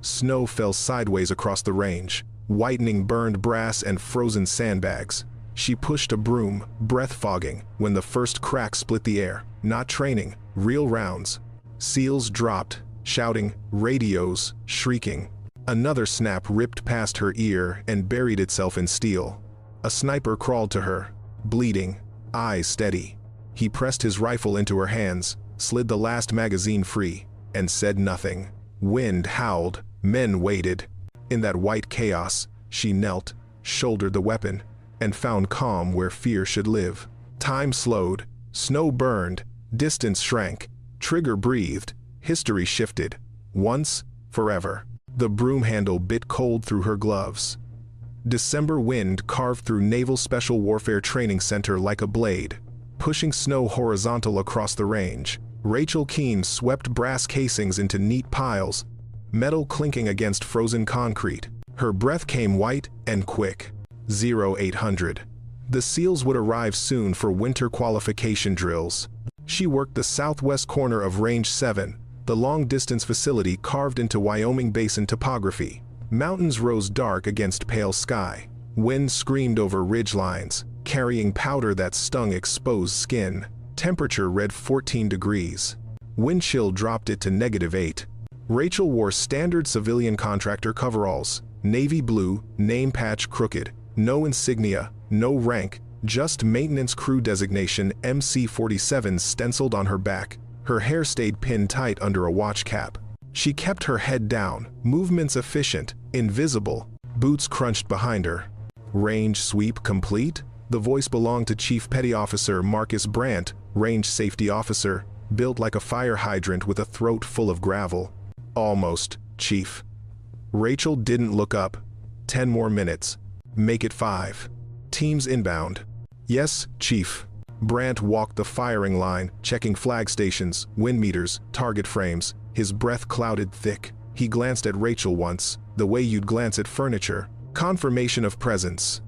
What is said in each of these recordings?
Snow fell sideways across the range, whitening burned brass and frozen sandbags. She pushed a broom, breath fogging, when the first crack split the air. Not training, real rounds. Seals dropped, shouting, radios, shrieking. Another snap ripped past her ear and buried itself in steel. A sniper crawled to her, bleeding, eyes steady. He pressed his rifle into her hands, slid the last magazine free, and said nothing. Wind howled, men waited. In that white chaos, she knelt, shouldered the weapon, and found calm where fear should live. Time slowed, snow burned, distance shrank, trigger breathed, history shifted. Once, forever. The broom handle bit cold through her gloves. December wind carved through Naval Special Warfare Training Center like a blade, pushing snow horizontal across the range. Rachel Keene swept brass casings into neat piles, metal clinking against frozen concrete. Her breath came white and quick. 0800. The SEALs would arrive soon for winter qualification drills. She worked the southwest corner of Range 7, the long-distance facility carved into Wyoming basin topography. Mountains rose dark against pale sky. Wind screamed over ridge lines, carrying powder that stung exposed skin. Temperature read 14 degrees. Wind chill dropped it to -8. Rachel wore standard civilian contractor coveralls, navy blue, name patch crooked, no insignia, no rank, just maintenance crew designation MC-47 stenciled on her back. Her hair stayed pinned tight under a watch cap. She kept her head down, movements efficient, invisible. Boots crunched behind her. Range sweep complete? The voice belonged to Chief Petty Officer Marcus Brandt, range safety officer, built like a fire hydrant with a throat full of gravel. Almost, Chief. Rachel didn't look up. 10 more minutes. Make it 5. Teams inbound. Yes, Chief. Brandt walked the firing line, checking flag stations, wind meters, target frames. His breath clouded thick. He glanced at Rachel once, the way you'd glance at furniture. Confirmation of presence.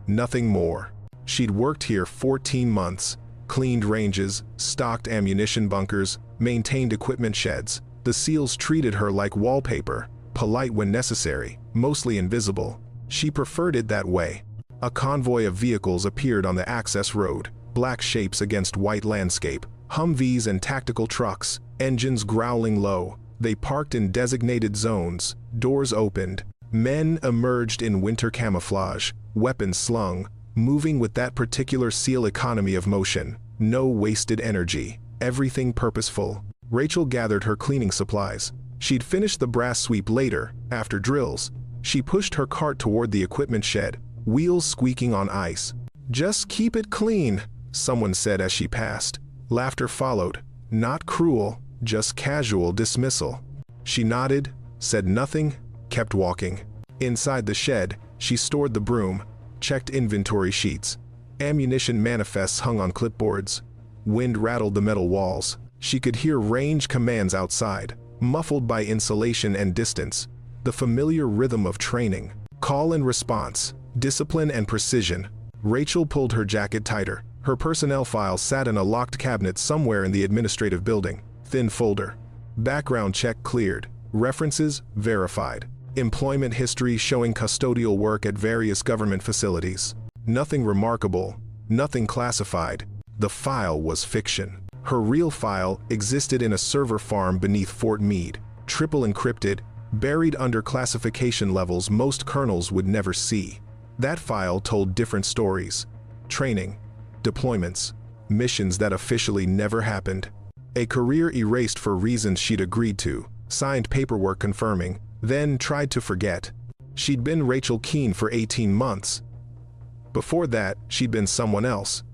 Nothing more. She'd worked here 14 months, cleaned ranges, stocked ammunition bunkers, maintained equipment sheds. The SEALs treated her like wallpaper, polite when necessary, mostly invisible. She preferred it that way. A convoy of vehicles appeared on the access road, black shapes against white landscape, Humvees and tactical trucks, engines growling low. They parked in designated zones, doors opened. Men emerged in winter camouflage, weapons slung, moving with that particular SEAL economy of motion. No wasted energy, everything purposeful. Rachel gathered her cleaning supplies. She'd finish the brass sweep later, after drills. She pushed her cart toward the equipment shed, wheels squeaking on ice. "Just keep it clean," someone said as she passed. Laughter followed, not cruel, just casual dismissal. She nodded, said nothing, kept walking. Inside the shed, she stored the broom, checked inventory sheets. Ammunition manifests hung on clipboards. Wind rattled the metal walls. She could hear range commands outside, muffled by insulation and distance. The familiar rhythm of training. Call and response, discipline and precision. Rachel pulled her jacket tighter. Her personnel file sat in a locked cabinet somewhere in the administrative building. Thin folder. Background check cleared. References verified. Employment history showing custodial work at various government facilities. Nothing remarkable, nothing classified. The file was fiction. Her real file existed in a server farm beneath Fort Meade, triple encrypted, buried under classification levels most colonels would never see. That file told different stories. Training, deployments, missions that officially never happened. A career erased for reasons she'd agreed to, signed paperwork confirming, then tried to forget. She'd been Rachel Keene for 18 months. Before that, she'd been someone else.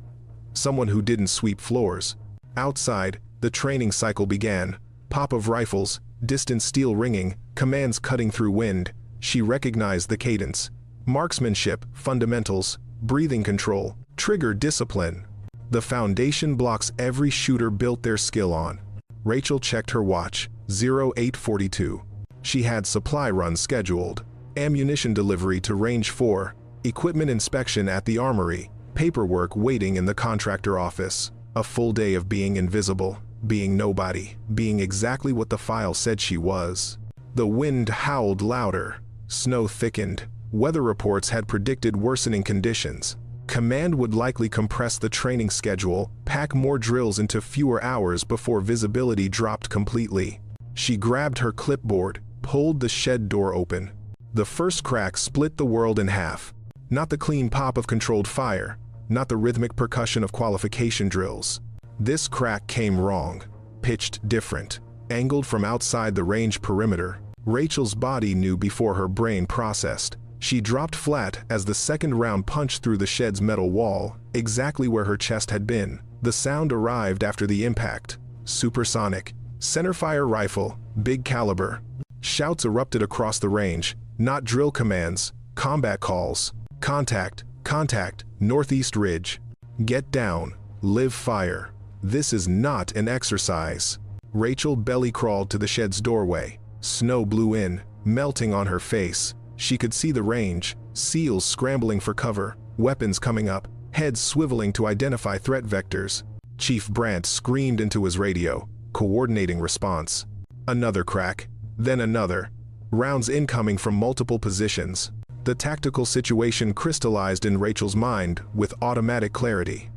Someone who didn't sweep floors. Outside, the training cycle began. Pop of rifles, distant steel ringing, commands cutting through wind. She recognized the cadence. Marksmanship, fundamentals, breathing control, trigger discipline. The foundation blocks every shooter built their skill on. Rachel checked her watch, 0842. She had supply runs scheduled. Ammunition delivery to Range 4, equipment inspection at the armory, paperwork waiting in the contractor office. A full day of being invisible, being nobody, being exactly what the file said she was. The wind howled louder. Snow thickened. Weather reports had predicted worsening conditions. Command would likely compress the training schedule, pack more drills into fewer hours before visibility dropped completely. She grabbed her clipboard, pulled the shed door open. The first crack split the world in half. Not the clean pop of controlled fire, not the rhythmic percussion of qualification drills. This crack came wrong, pitched different, angled from outside the range perimeter. Rachel's body knew before her brain processed. She dropped flat as the second round punched through the shed's metal wall, exactly where her chest had been. The sound arrived after the impact. Supersonic. Centerfire rifle, big caliber. Shouts erupted across the range, not drill commands, combat calls. Contact, contact, northeast ridge. Get down, live fire. This is not an exercise. Rachel belly crawled to the shed's doorway. Snow blew in, melting on her face. She could see the range, SEALs scrambling for cover, weapons coming up, heads swiveling to identify threat vectors. Chief Brandt screamed into his radio, coordinating response. Another crack, then another. Rounds incoming from multiple positions. The tactical situation crystallized in Rachel's mind with automatic clarity.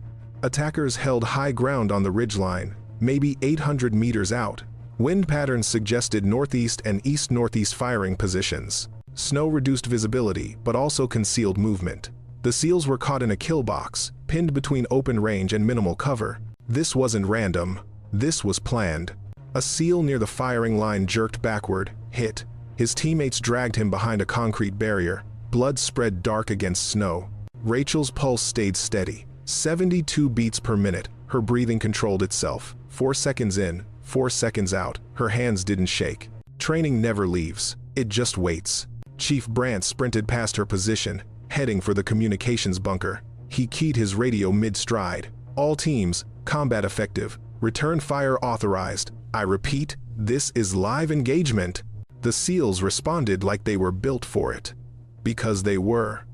Attackers held high ground on the ridgeline, maybe 800 meters out. Wind patterns suggested northeast and east-northeast firing positions. Snow reduced visibility, but also concealed movement. The SEALs were caught in a kill box, pinned between open range and minimal cover. This wasn't random. This was planned. A SEAL near the firing line jerked backward, hit. His teammates dragged him behind a concrete barrier. Blood spread dark against snow. Rachel's pulse stayed steady. 72 beats per minute. Her breathing controlled itself. 4 seconds in, 4 seconds out. Her hands didn't shake. Training never leaves. It just waits. Chief Brandt sprinted past her position, heading for the communications bunker. He keyed his radio mid-stride. All teams, combat effective. Return fire authorized. I repeat, this is live engagement. The SEALs responded like they were built for it. Because they were.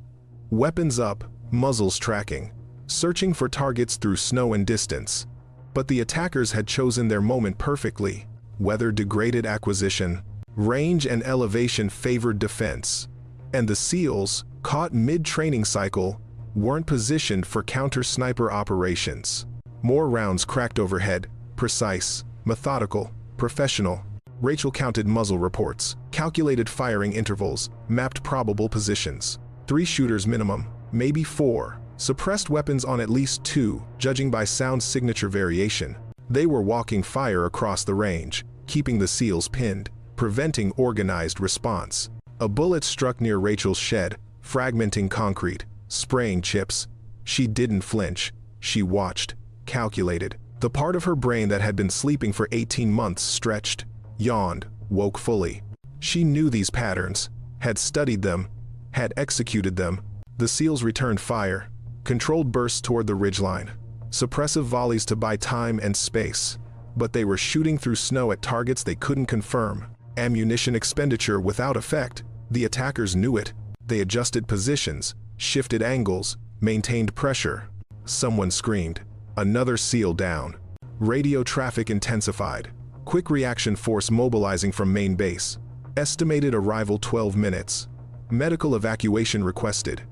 Weapons up, muzzles tracking, searching for targets through snow and distance. But the attackers had chosen their moment perfectly. Weather degraded acquisition. Range and elevation favored defense. And the SEALs, caught mid-training cycle, weren't positioned for counter-sniper operations. More rounds cracked overhead, precise, methodical, professional. Rachel counted muzzle reports, calculated firing intervals, mapped probable positions. 3 shooters minimum, maybe 4. Suppressed weapons on at least 2, judging by sound signature variation. They were walking fire across the range, keeping the SEALs pinned, preventing organized response. A bullet struck near Rachel's shed, fragmenting concrete, spraying chips. She didn't flinch. She watched, calculated. The part of her brain that had been sleeping for 18 months stretched, yawned, woke fully. She knew these patterns, had studied them, had executed them. The SEALs returned fire, controlled bursts toward the ridgeline, suppressive volleys to buy time and space. But they were shooting through snow at targets they couldn't confirm. Ammunition expenditure without effect. The attackers knew it. They adjusted positions, shifted angles, maintained pressure. Someone screamed. Another SEAL down. Radio traffic intensified. Quick reaction force mobilizing from main base. Estimated arrival 12 minutes. Medical evacuation requested.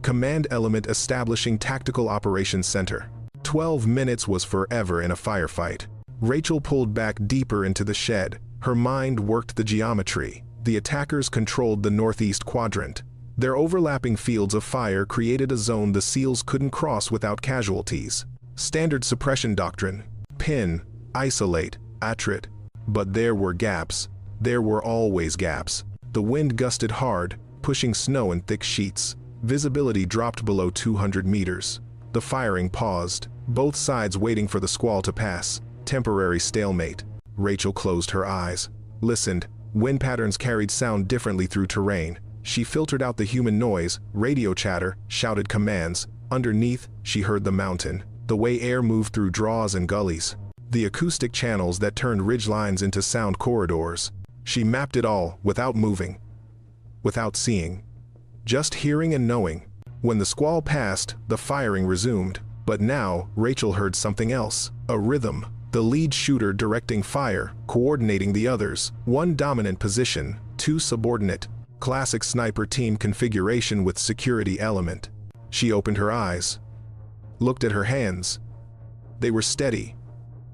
Command element establishing tactical operations center. 12 minutes was forever in a firefight. Rachel pulled back deeper into the shed. Her mind worked the geometry. The attackers controlled the northeast quadrant. Their overlapping fields of fire created a zone the SEALs couldn't cross without casualties. Standard suppression doctrine. Pin, isolate, attrit. But there were gaps. There were always gaps. The wind gusted hard, pushing snow in thick sheets. Visibility dropped below 200 meters. The firing paused, both sides waiting for the squall to pass. Temporary stalemate. Rachel closed her eyes, listened. Wind patterns carried sound differently through terrain. She filtered out the human noise, radio chatter, shouted commands. Underneath, she heard the mountain, the way air moved through draws and gullies, the acoustic channels that turned ridge lines into sound corridors. She mapped it all, without moving, without seeing, just hearing and knowing. When the squall passed, the firing resumed. But now, Rachel heard something else, a rhythm. The lead shooter directing fire, coordinating the others, one dominant position, Two subordinate, classic sniper team configuration with security element. She opened her eyes, looked at her hands. They were steady,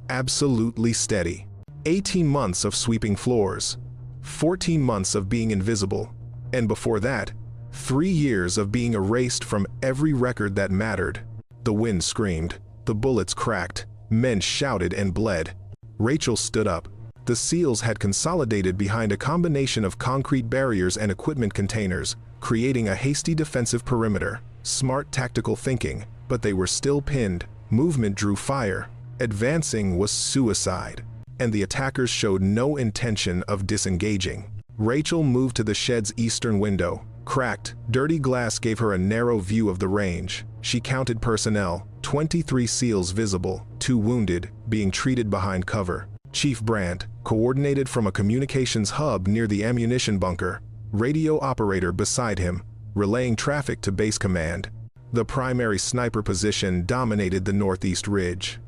absolutely steady. 18 months of sweeping floors, 14 months of being invisible, and before that, 3 years of being erased from every record that mattered. The wind screamed, the bullets cracked, men shouted and bled. Rachel stood up. The SEALs had consolidated behind a combination of concrete barriers and equipment containers, creating a hasty defensive perimeter. Smart tactical thinking, but they were still pinned. Movement drew fire. Advancing was suicide, and the attackers showed no intention of disengaging. Rachel moved to the shed's eastern window. Cracked, dirty glass gave her a narrow view of the range. She counted personnel, 23 SEALs visible, 2 wounded, being treated behind cover. Chief Brandt, coordinated from a communications hub near the ammunition bunker. Radio operator beside him, relaying traffic to base command. The primary sniper position dominated the northeast ridge.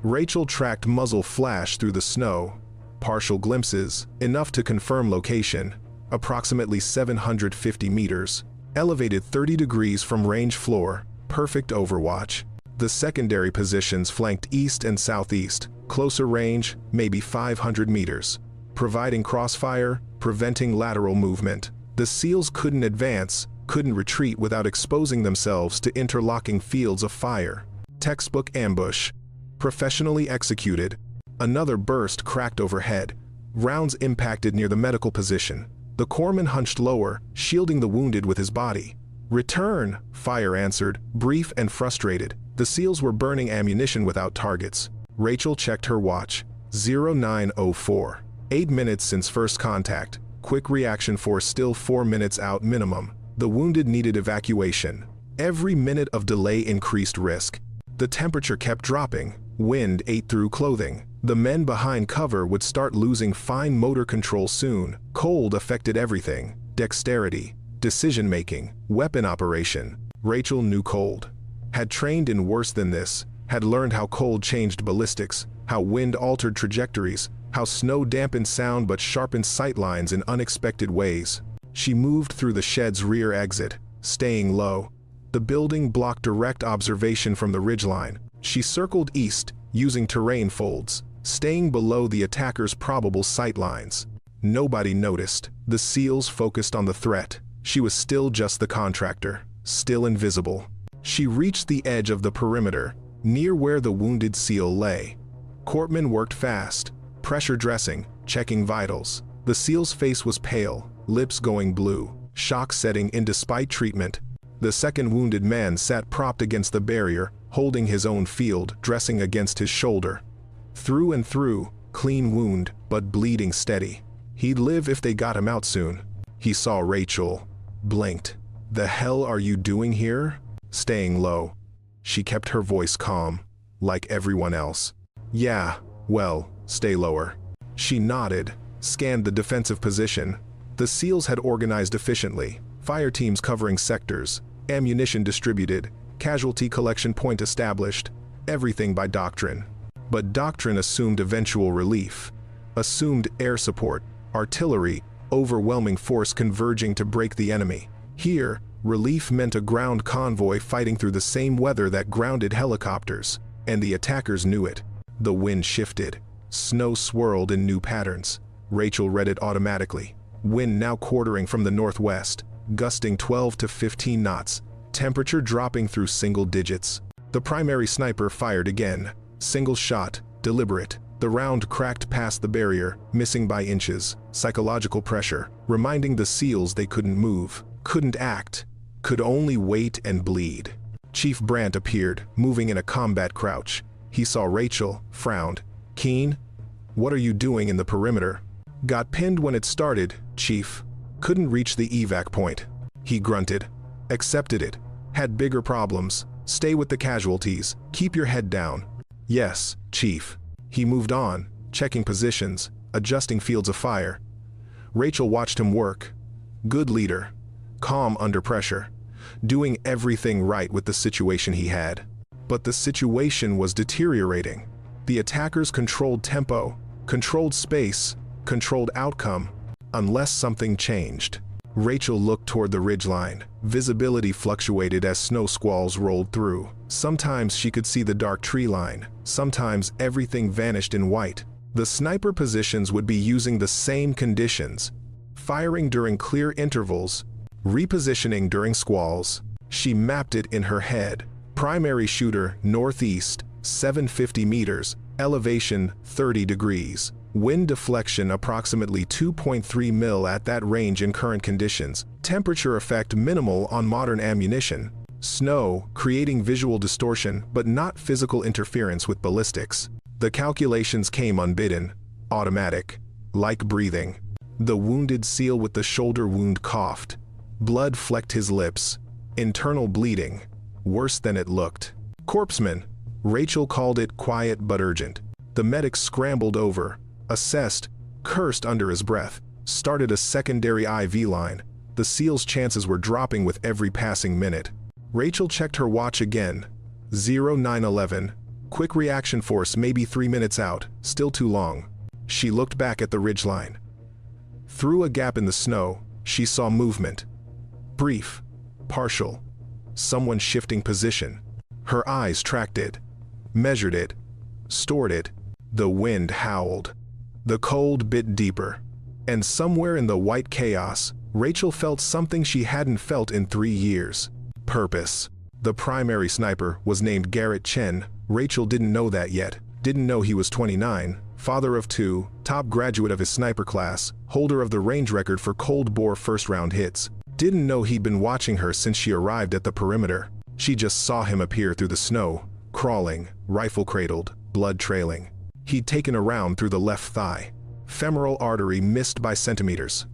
Rachel tracked muzzle flash through the snow. Partial glimpses, enough to confirm location. Approximately 750 meters. Elevated 30 degrees from range floor. Perfect overwatch. The secondary positions flanked east and southeast. Closer range, maybe 500 meters. Providing crossfire, preventing lateral movement. The SEALs couldn't advance, couldn't retreat without exposing themselves to interlocking fields of fire. Textbook ambush. Professionally executed. Another burst cracked overhead. Rounds impacted near the medical position. The corpsman hunched lower, shielding the wounded with his body. Return, fire answered, brief and frustrated. The SEALs were burning ammunition without targets. Rachel checked her watch. 0904. 8 minutes since first contact. Quick reaction force still 4 minutes out minimum. The wounded needed evacuation. Every minute of delay increased risk. The temperature kept dropping. Wind ate through clothing. The men behind cover would start losing fine motor control soon. Cold affected everything. Dexterity, decision-making, weapon operation. Rachel knew cold. Had trained in worse than this. Had learned how cold changed ballistics, how wind altered trajectories, how snow dampened sound but sharpened sightlines in unexpected ways. She moved through the shed's rear exit, staying low. The building blocked direct observation from the ridgeline. She circled east, using terrain folds, staying below the attackers' probable sightlines. Nobody noticed. The SEALs focused on the threat. She was still just the contractor, still invisible. She reached the edge of the perimeter, near where the wounded SEAL lay. Corpsman worked fast, pressure dressing, checking vitals. The SEAL's face was pale, lips going blue, shock setting in despite treatment. The second wounded man sat propped against the barrier, holding his own field, dressing against his shoulder. Through and through, clean wound, but bleeding steady. He'd live if they got him out soon. He saw Rachel, blinked. "The hell are you doing here?" Staying low. She kept her voice calm, like everyone else. "Yeah, well, stay lower." She nodded, scanned the defensive position. The SEALs had organized efficiently, fire teams covering sectors, ammunition distributed, casualty collection point established, everything by doctrine. But doctrine assumed eventual relief, assumed air support, artillery, overwhelming force converging to break the enemy. Here, relief meant a ground convoy fighting through the same weather that grounded helicopters, and the attackers knew it. The wind shifted. Snow swirled in new patterns. Rachel read it automatically. Wind now quartering from the northwest, gusting 12 to 15 knots, temperature dropping through single digits. The primary sniper fired again. Single shot, deliberate. The round cracked past the barrier, missing by inches. Psychological pressure, reminding the SEALs they couldn't move, couldn't act, could only wait and bleed. Chief Brandt appeared, moving in a combat crouch. He saw Rachel, frowned. "Keen? What are you doing in the perimeter?" "Got pinned when it started, Chief. Couldn't reach the evac point." He grunted. "Accepted it. Had bigger problems. Stay with the casualties. Keep your head down." "Yes, Chief." He moved on, checking positions, adjusting fields of fire. Rachel watched him work. Good leader. Calm under pressure. Doing everything right with the situation he had. But the situation was deteriorating. The attackers controlled tempo, controlled space, controlled outcome. unless something changed. Rachel looked toward the ridgeline. Visibility fluctuated as snow squalls rolled through. Sometimes she could see the dark tree line. Sometimes everything vanished in white. The sniper positions would be using the same conditions, firing during clear intervals, repositioning during squalls. She mapped it in her head. Primary shooter northeast, 750 meters, elevation 30 degrees. Wind deflection approximately 2.3 mil at that range in current conditions. Temperature effect minimal on modern ammunition. Snow, creating visual distortion but not physical interference with ballistics. The calculations came unbidden, automatic, like breathing. The wounded SEAL with the shoulder wound coughed. Blood flecked his lips. Internal bleeding, worse than it looked. Corpsman. Rachel called it quiet but urgent. The medic scrambled over, assessed, cursed under his breath, started a secondary IV line. The SEAL's chances were dropping with every passing minute. Rachel checked her watch again. 0911. Quick reaction force maybe 3 minutes out, still too long. She looked back at the ridgeline. Through a gap in the snow, she saw movement. Brief, partial, someone shifting position. Her eyes tracked it, measured it, stored it. The wind howled. The cold bit deeper. And somewhere in the white chaos, Rachel felt something she hadn't felt in 3 years. Purpose. The primary sniper was named Garrett Chen. Rachel didn't know that yet. Didn't know he was 29, father of 2, top graduate of his sniper class, holder of the range record for cold bore first-round hits. Didn't know he'd been watching her since she arrived at the perimeter. She just saw him appear through the snow, crawling, rifle cradled, blood trailing. He'd taken a round through the left thigh. Femoral artery missed by centimeters.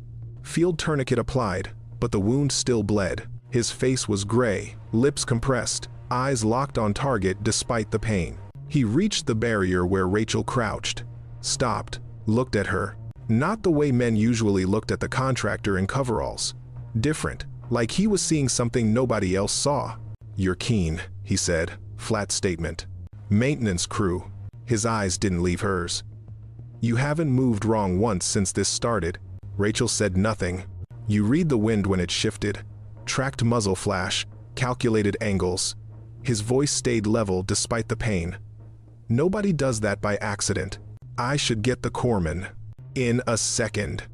Field tourniquet applied, but the wound still bled. His face was gray, lips compressed, eyes locked on target despite the pain. He reached the barrier where Rachel crouched, stopped, looked at her. Not the way men usually looked at the contractor in coveralls. Different, like he was seeing something nobody else saw. "You're keen," he said, flat statement. "Maintenance crew." His eyes didn't leave hers. "You haven't moved wrong once since this started." Rachel said nothing. "You read the wind when it shifted. Tracked muzzle flash, calculated angles." His voice stayed level despite the pain. "Nobody does that by accident. I should get the corpsman." In a second.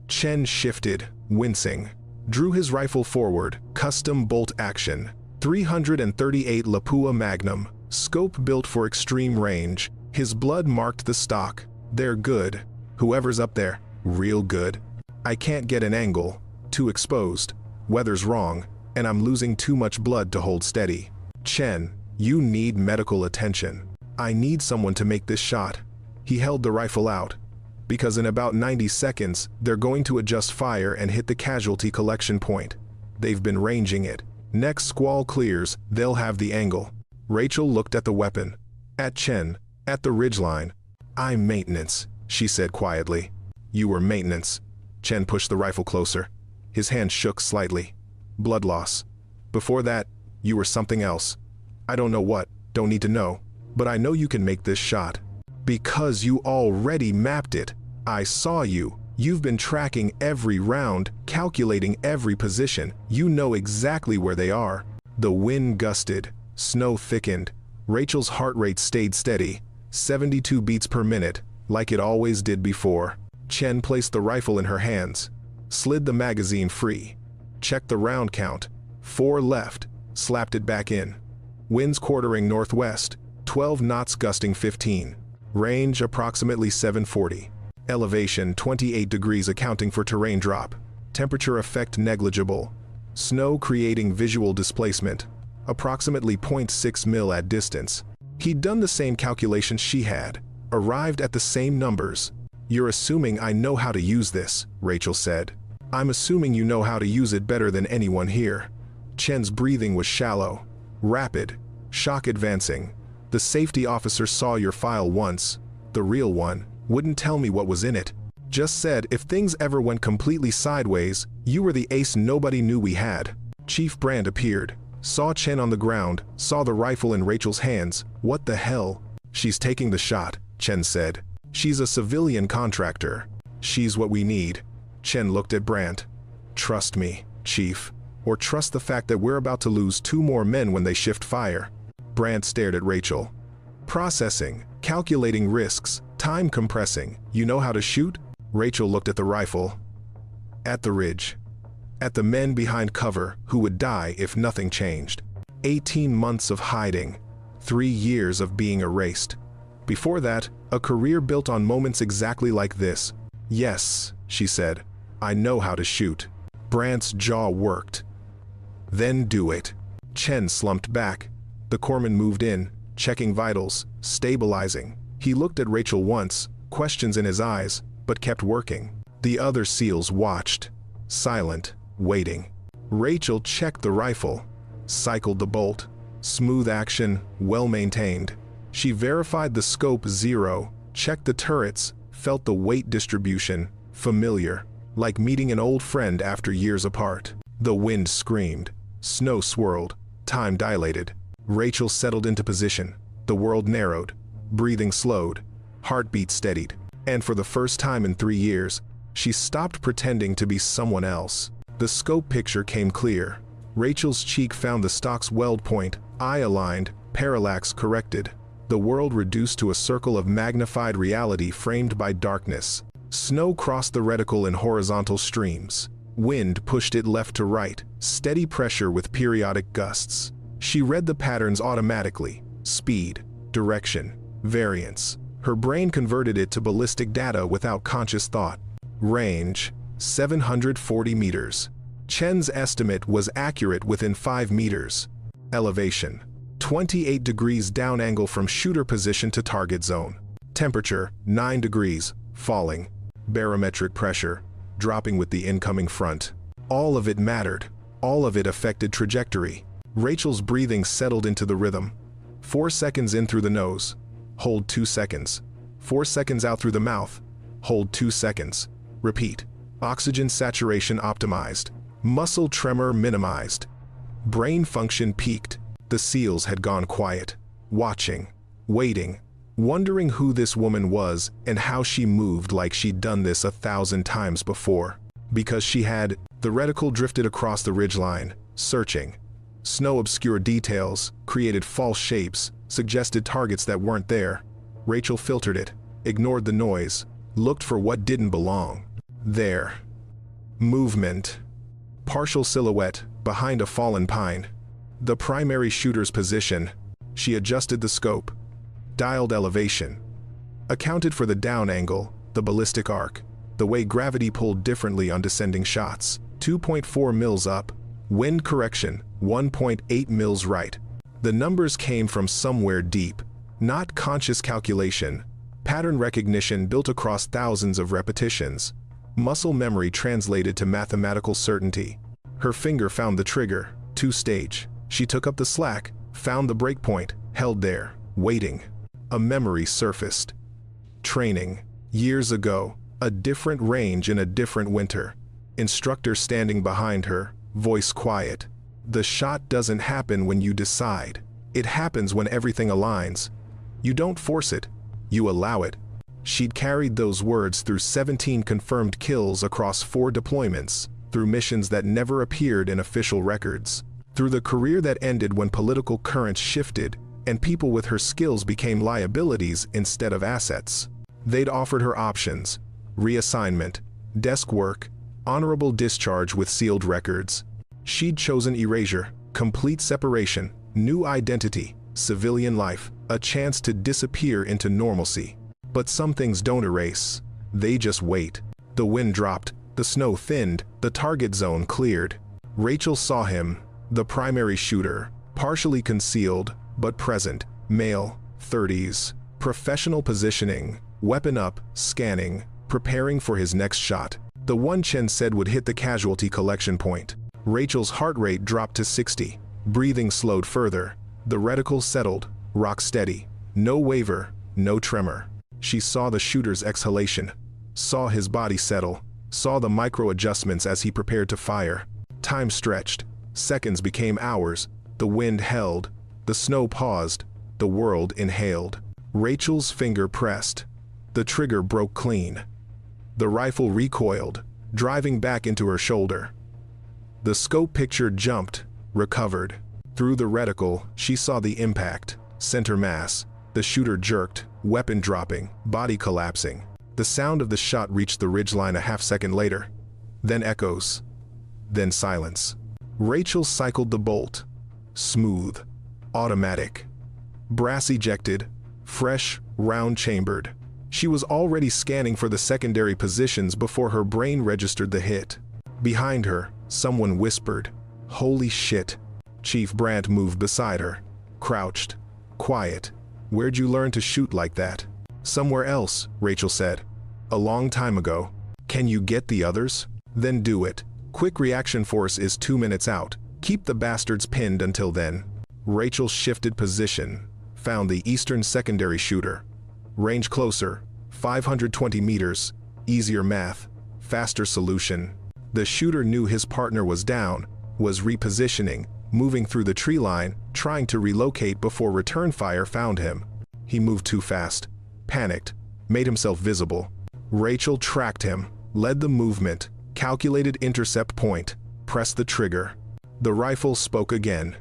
Chen shifted, wincing. Drew his rifle forward, custom bolt action. 338 Lapua Magnum, scope built for extreme range. His blood marked the stock. "They're good. Whoever's up there, real good. I can't get an angle. Too exposed. Weather's wrong, and I'm losing too much blood to hold steady. Chen, you need medical attention. I need someone to make this shot." He held the rifle out. "Because in about 90 seconds, they're going to adjust fire and hit the casualty collection point. They've been ranging it. Next squall clears, they'll have the angle." Rachel looked at the weapon. At Chen. At the ridgeline. "I'm maintenance," she said quietly. "You were maintenance." Chen pushed the rifle closer. His hand shook slightly. "Blood loss. Before that, you were something else. I don't know what, don't need to know. But I know you can make this shot. Because you already mapped it. I saw you. You've been tracking every round, calculating every position. You know exactly where they are." The wind gusted. Snow thickened. Rachel's heart rate stayed steady. 72 beats per minute, like it always did before. Chen placed the rifle in her hands. Slid the magazine free. Checked the round count. 4 left. Slapped it back in. Winds quartering northwest. 12 knots gusting 15. Range approximately 740. Elevation 28 degrees accounting for terrain drop. Temperature effect negligible. Snow creating visual displacement. Approximately 0.6 mil at distance. He'd done the same calculations she had. Arrived at the same numbers. "You're assuming I know how to use this," Rachel said. "I'm assuming you know how to use it better than anyone here." Chen's breathing was shallow. Rapid. Shock advancing. "The safety officer saw your file once. The real one. Wouldn't tell me what was in it. Just said if things ever went completely sideways, you were the ace nobody knew we had." Chief Brand appeared. Saw Chen on the ground, saw the rifle in Rachel's hands. "What the hell?" "She's taking the shot," Chen said. "She's a civilian contractor. She's what we need." Chen looked at Brandt. Trust me, Chief, or trust the fact that we're about to lose 2 more men when they shift fire. Brandt stared at Rachel. Processing, calculating risks, time compressing. You know how to shoot? Rachel looked at the rifle. At the ridge. At the men behind cover who would die if nothing changed. 18 months of hiding. 3 years of being erased. Before that, a career built on moments exactly like this. Yes, she said. I know how to shoot. Brandt's jaw worked. Then do it. Chen slumped back. The corpsman moved in, checking vitals, stabilizing. He looked at Rachel once, questions in his eyes, but kept working. The other SEALs watched, silent, waiting. Rachel checked the rifle, cycled the bolt. Smooth action, well maintained. She verified the scope 0, checked the turrets, felt the weight distribution, familiar, like meeting an old friend after years apart. The wind screamed, snow swirled, time dilated. Rachel settled into position. The world narrowed, breathing slowed, heartbeat steadied. And for the first time in 3 years, she stopped pretending to be someone else. The scope picture came clear. Rachel's cheek found the stock's weld point, eye aligned, parallax corrected. The world reduced to a circle of magnified reality framed by darkness. Snow crossed the reticle in horizontal streams. Wind pushed it left to right, steady pressure with periodic gusts. She read the patterns automatically: speed, direction, variance. Her brain converted it to ballistic data without conscious thought. Range, 740 meters. Chen's estimate was accurate within 5 meters. Elevation, 28 degrees down angle from shooter position to target zone. Temperature, 9 degrees, falling. Barometric pressure, dropping with the incoming front. All of it mattered. All of it affected trajectory. Rachel's breathing settled into the rhythm. 4 seconds in through the nose. Hold 2 seconds. 4 seconds out through the mouth. Hold 2 seconds. Repeat. Oxygen saturation optimized. Muscle tremor minimized. Brain function peaked. The SEALs had gone quiet, watching, waiting, wondering who this woman was and how she moved like she'd done this 1,000 times before. Because she had. The reticle drifted across the ridgeline, searching. Snow obscured details, created false shapes, suggested targets that weren't there. Rachel filtered it, ignored the noise, looked for what didn't belong. There. Movement. Partial silhouette, behind a fallen pine. The primary shooter's position. She adjusted the scope. Dialed elevation. Accounted for the down angle, the ballistic arc, the way gravity pulled differently on descending shots. 2.4 mils up. Wind correction, 1.8 mils right. The numbers came from somewhere deep. Not conscious calculation. Pattern recognition built across thousands of repetitions. Muscle memory translated to mathematical certainty. Her finger found the trigger, 2-stage. She took up the slack, found the breakpoint, held there, waiting. A memory surfaced. Training. Years ago, a different range in a different winter. Instructor standing behind her, voice quiet. The shot doesn't happen when you decide. It happens when everything aligns. You don't force it, you allow it. She'd carried those words through 17 confirmed kills across 4 deployments, through missions that never appeared in official records, through the career that ended when political currents shifted and people with her skills became liabilities instead of assets. They'd offered her options: reassignment, desk work, honorable discharge with sealed records. She'd chosen erasure, complete separation, new identity, civilian life, a chance to disappear into normalcy. But some things don't erase. They just wait. The wind dropped, the snow thinned, the target zone cleared. Rachel saw him, the primary shooter, partially concealed, but present, male, 30s, professional positioning, weapon up, scanning, preparing for his next shot. The one Chen said would hit the casualty collection point. Rachel's heart rate dropped to 60. Breathing slowed further. The reticle settled, rock steady. No waver, no tremor. She saw the shooter's exhalation, saw his body settle, saw the micro adjustments as he prepared to fire. Time stretched. Seconds became hours. The wind held. The snow paused. The world inhaled. Rachel's finger pressed. The trigger broke clean. The rifle recoiled. driving back into her shoulder. The scope picture jumped, recovered. Through the reticle, she saw the impact. Center mass. The shooter jerked, weapon dropping, body collapsing. The sound of the shot reached the ridgeline a half-second later. Then echoes. Then silence. Rachel cycled the bolt. Smooth. Automatic. Brass ejected. Fresh, round-chambered. She was already scanning for the secondary positions before her brain registered the hit. Behind her, someone whispered, "Holy shit." Chief Brandt moved beside her. Crouched. Quiet. "Where'd you learn to shoot like that?" "Somewhere else," Rachel said. "A long time ago." "Can you get the others?" "Then do it. Quick reaction force is 2 minutes out. Keep the bastards pinned until then." Rachel shifted position. Found the eastern secondary shooter. Range closer. 520 meters. Easier math. Faster solution. The shooter knew his partner was down, was repositioning, moving through the tree line, trying to relocate before return fire found him. He moved too fast. Panicked. Made himself visible. Rachel tracked him, led the movement, calculated intercept point, pressed the trigger. The rifle spoke again.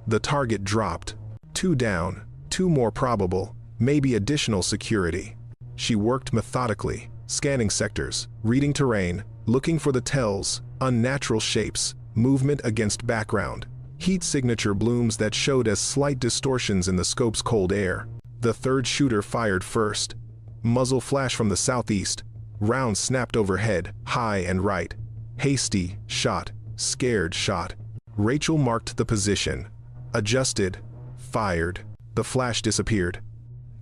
The target dropped. 2 down, 2 more probable, maybe additional security. She worked methodically, scanning sectors, reading terrain, looking for the tells, unnatural shapes, movement against background, heat signature blooms that showed as slight distortions in the scope's cold air. The third shooter fired first. Muzzle flash from the southeast. Round snapped overhead, high and right. Hasty shot, scared shot. Rachel marked the position. Adjusted. Fired. The flash disappeared.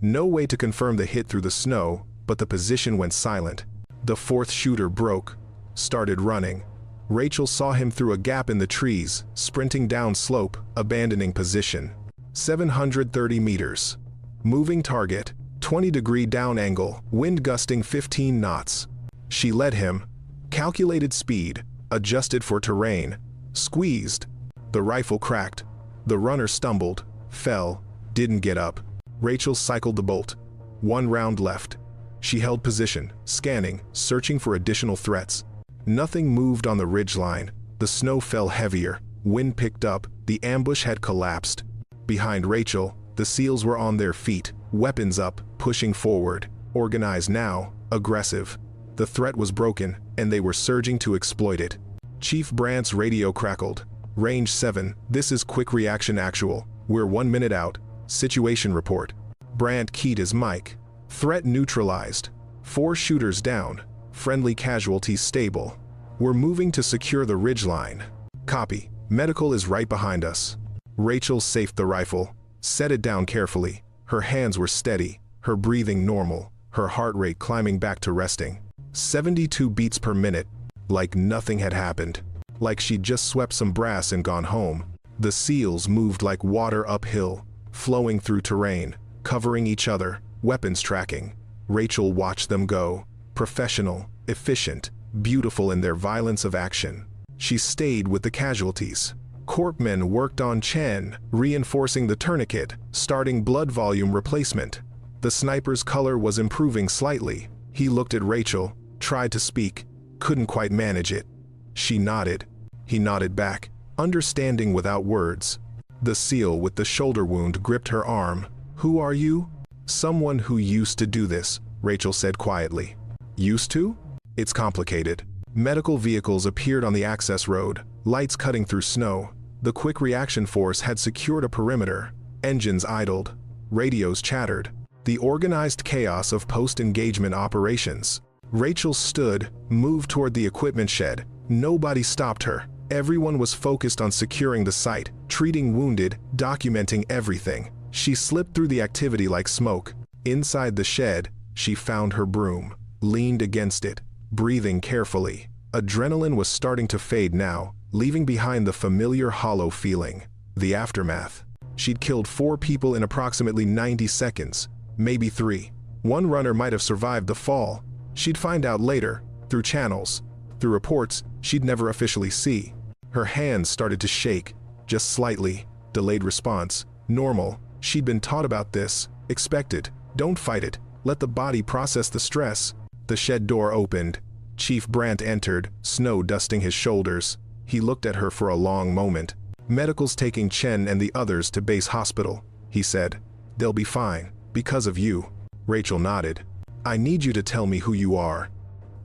No way to confirm the hit through the snow, but the position went silent. The fourth shooter broke. Started running. Rachel saw him through a gap in the trees, sprinting down slope, abandoning position. 730 meters. Moving target, 20-degree down angle, wind gusting 15 knots. She led him. Calculated speed, adjusted for terrain. Squeezed. The rifle cracked. The runner stumbled, fell, didn't get up. Rachel cycled the bolt. 1 round left. She held position, scanning, searching for additional threats. Nothing moved on the ridgeline. The snow fell heavier. Wind picked up. The ambush had collapsed. Behind Rachel, the SEALs were on their feet, weapons up, pushing forward. Organized now, aggressive. The threat was broken, and they were surging to exploit it. Chief Brandt's radio crackled. Range 7, this is quick reaction actual. We're 1 minute out. Situation report. Brandt keyed his mic. Threat neutralized. 4 shooters down. Friendly casualties stable. We're moving to secure the ridgeline. Copy. Medical is right behind us. Rachel safed the rifle. Set it down carefully. Her hands were steady. Her breathing normal. Her heart rate climbing back to resting. 72 beats per minute. Like nothing had happened. Like she'd just swept some brass and gone home. The SEALs moved like water uphill, flowing through terrain, covering each other, weapons tracking. Rachel watched them go. Professional, efficient, beautiful in their violence of action. She stayed with the casualties. Corpsmen worked on Chen, reinforcing the tourniquet, starting blood volume replacement. The sniper's color was improving slightly. He looked at Rachel, tried to speak, couldn't quite manage it. She nodded. He nodded back, understanding without words. The SEAL with the shoulder wound gripped her arm. "Who are you?" "Someone who used to do this," Rachel said quietly. "Used to?" "It's complicated." Medical vehicles appeared on the access road, lights cutting through snow. The quick reaction force had secured a perimeter. Engines idled. Radios chattered. The organized chaos of post-engagement operations. Rachel stood, moved toward the equipment shed. Nobody stopped her. Everyone was focused on securing the site, treating wounded, documenting everything. She slipped through the activity like smoke. Inside the shed, she found her broom, leaned against it, breathing carefully. Adrenaline was starting to fade now, leaving behind the familiar hollow feeling. The aftermath. She'd killed 4 people in approximately 90 seconds, maybe 3. One runner might have survived the fall. She'd find out later, through channels, through reports she'd never officially see. Her hands started to shake, just slightly. Delayed response. Normal. She'd been taught about this. Expected. Don't fight it. Let the body process the stress. The shed door opened. Chief Brandt entered, snow dusting his shoulders. He looked at her for a long moment. "Medical's taking Chen and the others to base hospital," he said. "They'll be fine, because of you." Rachel nodded. "I need you to tell me who you are."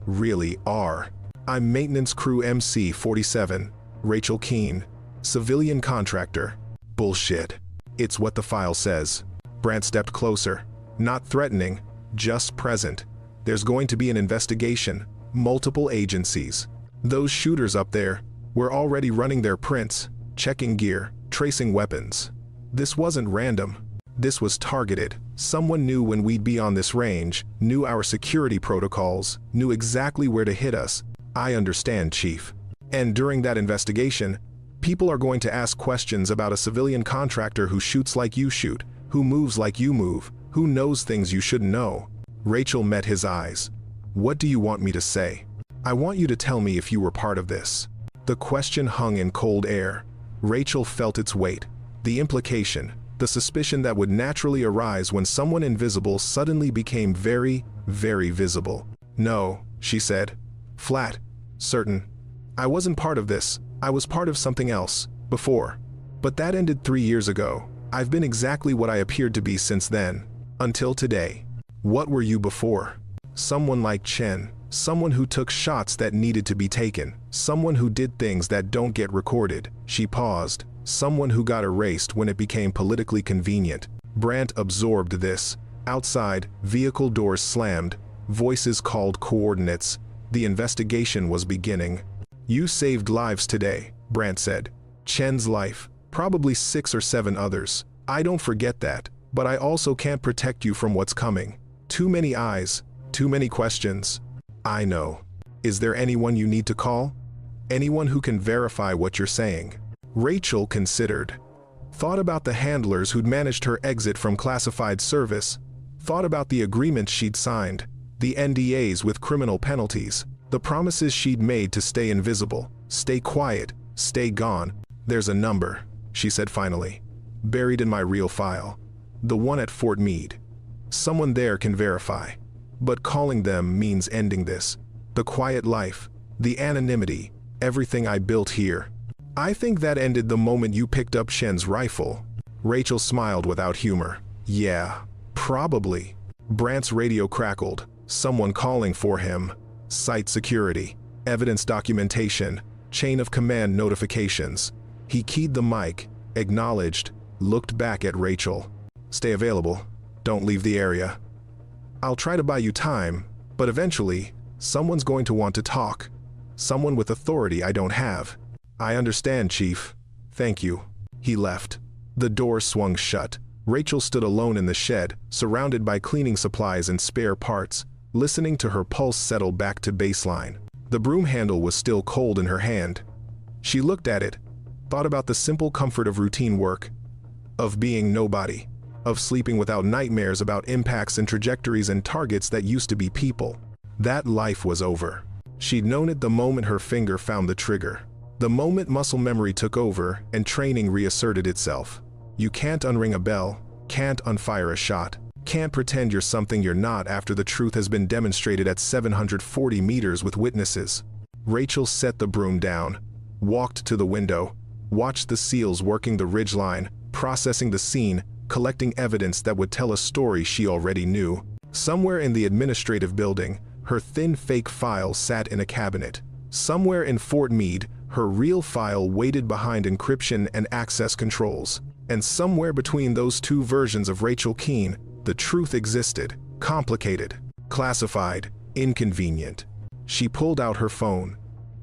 "Really are." "I'm Maintenance Crew MC-47, Rachel Keene, civilian contractor." "Bullshit. It's what the file says." Brandt stepped closer. Not threatening, just present. "There's going to be an investigation. Multiple agencies. Those shooters up there were already running their prints, checking gear, tracing weapons. This wasn't random. This was targeted. Someone knew when we'd be on this range, knew our security protocols, knew exactly where to hit us." "I understand, Chief. And during that investigation, people are going to ask questions about a civilian contractor who shoots like you shoot, who moves like you move, who knows things you shouldn't know." Rachel met his eyes. "What do you want me to say?" "I want you to tell me if you were part of this." The question hung in cold air. Rachel felt its weight. The implication, the suspicion that would naturally arise when someone invisible suddenly became very, very visible. "No," she said. Flat. Certain. "I wasn't part of this. I was part of something else, before. But that ended 3 years ago. I've been exactly what I appeared to be since then. Until today." "What were you before?" "Someone like Chen. Someone who took shots that needed to be taken. Someone who did things that don't get recorded." She paused. "Someone who got erased when it became politically convenient." Brandt absorbed this. Outside, vehicle doors slammed. Voices called coordinates. The investigation was beginning. "You saved lives today," Brandt said. "Chen's life. Probably 6 or 7 others. I don't forget that, but I also can't protect you from what's coming. Too many eyes. Too many questions." "I know. Is there anyone you need to call? Anyone who can verify what you're saying?" Rachel considered. Thought about the handlers who'd managed her exit from classified service. Thought about the agreements she'd signed, the NDAs with criminal penalties, the promises she'd made to stay invisible, stay quiet, stay gone. "There's a number," she said finally, "buried in my real file. The one at Fort Meade. Someone there can verify. But calling them means ending this. The quiet life, the anonymity, everything I built here. I think that ended the moment you picked up Chen's rifle." Rachel smiled without humor. "Yeah, probably." Brandt's radio crackled. Someone calling for him. Site security, evidence documentation, chain of command notifications. He keyed the mic, acknowledged, looked back at Rachel. "Stay available. Don't leave the area. I'll try to buy you time, but eventually, someone's going to want to talk. Someone with authority I don't have." "I understand, Chief. Thank you." He left. The door swung shut. Rachel stood alone in the shed, surrounded by cleaning supplies and spare parts, listening to her pulse settle back to baseline. The broom handle was still cold in her hand. She looked at it, thought about the simple comfort of routine work, of being nobody, of sleeping without nightmares about impacts and trajectories and targets that used to be people. That life was over. She'd known it the moment her finger found the trigger. The moment muscle memory took over and training reasserted itself. You can't unring a bell, can't unfire a shot, can't pretend you're something you're not after the truth has been demonstrated at 740 meters with witnesses. Rachel set the broom down, walked to the window, watched the SEALs working the ridgeline, processing the scene, collecting evidence that would tell a story she already knew. Somewhere in the administrative building, her thin fake file sat in a cabinet. Somewhere in Fort Meade, her real file waited behind encryption and access controls. And somewhere between those two versions of Rachel Keene, the truth existed, complicated, classified, inconvenient. She pulled out her phone,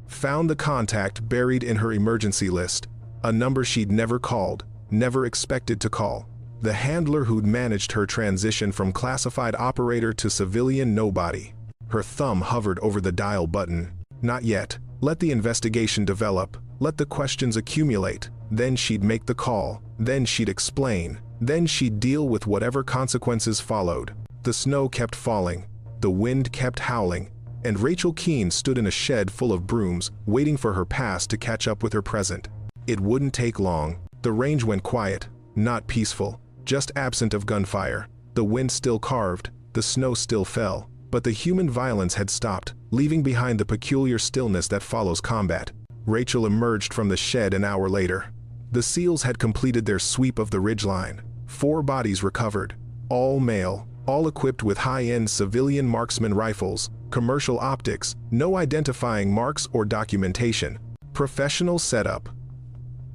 found the contact buried in her emergency list, a number she'd never called, never expected to call. The handler who'd managed her transition from classified operator to civilian nobody. Her thumb hovered over the dial button. Not yet. Let the investigation develop. Let the questions accumulate. Then she'd make the call. Then she'd explain. Then she'd deal with whatever consequences followed. The snow kept falling. The wind kept howling. And Rachel Keene stood in a shed full of brooms, waiting for her past to catch up with her present. It wouldn't take long. The range went quiet, not peaceful, just absent of gunfire. The wind still carved, the snow still fell, But the human violence had stopped, leaving behind the peculiar stillness that follows combat. Rachel emerged from the shed an hour later. The SEALs had completed their sweep of the ridgeline. 4 bodies recovered, all male, all equipped with high-end civilian marksman rifles, commercial optics, no identifying marks or documentation. Professional setup.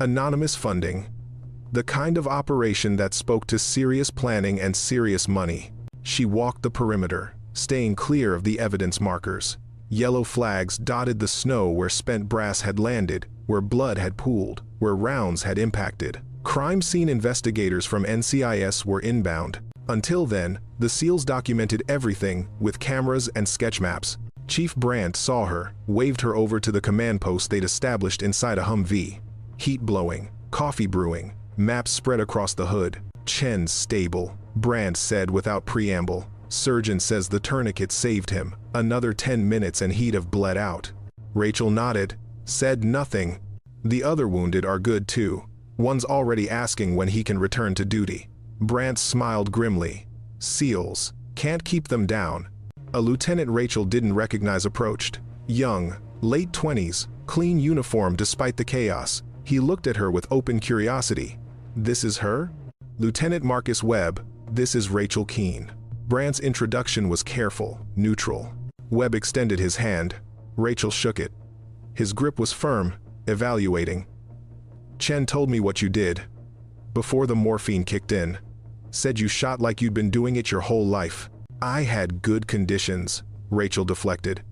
Anonymous funding. The kind of operation that spoke to serious planning and serious money. She walked the perimeter, staying clear of the evidence markers. Yellow flags dotted the snow where spent brass had landed, where blood had pooled, where rounds had impacted. Crime scene investigators from NCIS were inbound. Until then, the SEALs documented everything with cameras and sketch maps. Chief Brandt saw her, waved her over to the command post they'd established inside a Humvee. Heat blowing, coffee brewing, maps spread across the hood. Chen's stable, Brandt said without preamble. Surgeon says the tourniquet saved him. Another 10 minutes and he'd have bled out. Rachel nodded, said nothing. The other wounded are good too. One's already asking when he can return to duty. Brandt smiled grimly. SEALs. Can't keep them down. A lieutenant Rachel didn't recognize approached. Young, late 20s, clean uniform despite the chaos. He looked at her with open curiosity. This is her? Lieutenant Marcus Webb, this is Rachel Keene. Brandt's introduction was careful, neutral. Webb extended his hand. Rachel shook it. His grip was firm, evaluating. Chen told me what you did. Before the morphine kicked in. Said you shot like you'd been doing it your whole life. I had good conditions, Rachel deflected.